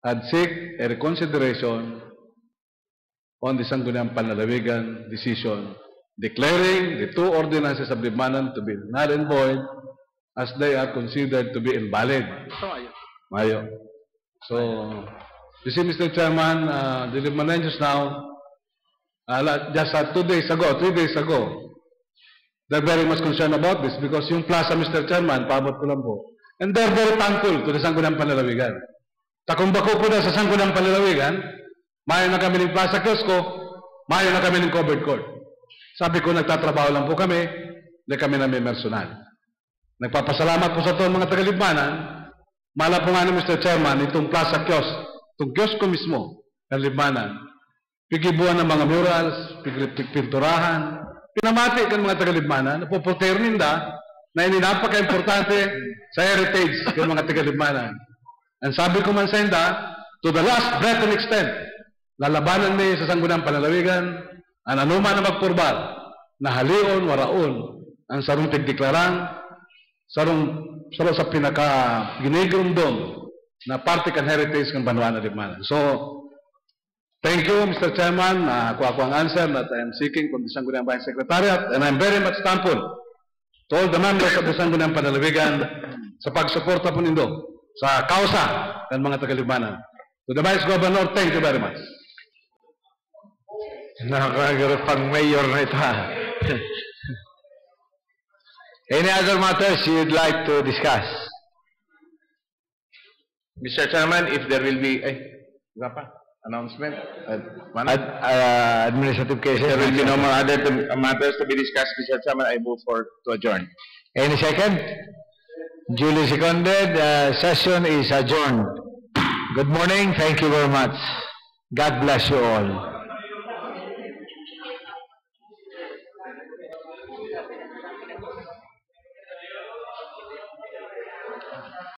had seek a reconsideration on the Sangguniang Panlalawigan decision declaring the two ordinances of Libmanan to be null and void as they are considered to be invalid. Mayo. So, you see, Mr. Chairman, the Libmanenses now, just 2 days ago, 3 days ago, they're very much concerned about this because yung plaza, Mr. Chairman, paabot ko lang po, and they're very thankful to the Sangguniang Panlalawigan. Takumbako po na sa Sangguniang Panlalawigan, mayo na kami ng plaza kiosko, mayo na kami ng covered court. Sabi ko, nagtatrabaho lang po kami, hindi kami na may personal. Nagpapasalamat po sa ito mga taga-Libmanan. Mala po nga ni Mr. Chairman, itong plaza kiosk, itong kiosko mismo, ng Libmanan, pigibuan ng mga murals, pinturahan, pinamati ng mga taga-Libmanan, napupultero ninda, na napaka-importante sa heritage ng mga taga-Libmanan. And sabi ko man sa inda, to the last breath and extent, lalabanan niya sa Sangguniang Panlalawigan, ang anuman na magpurbal, na halion, waraon, ang sarong tigdeklarang, sarong sa pinaka-ginigundong na parte kan heritage ng Banwa na Libmanan. So, thank you, Mr. Chairman. Ako ang answer that I am seeking from the Sangguniang Bayan Secretariat, and I'm very much thankful to all the members of the Sangguniang Panlalawigan sa pagsuporta po nindo sa kausa ng mga taga-Libmanan. To the Vice Governor, thank you very much. Nakakagaro pang mayor na ito. Any other matters you'd like to discuss? Mr. Chairman, if there will be announcement, Administrative cases. there will be no more other matters to be discussed, Mr. Chairman, I move to adjourn. Any second? Duly seconded. Session is adjourned. Good morning. Thank you very much. God bless you all.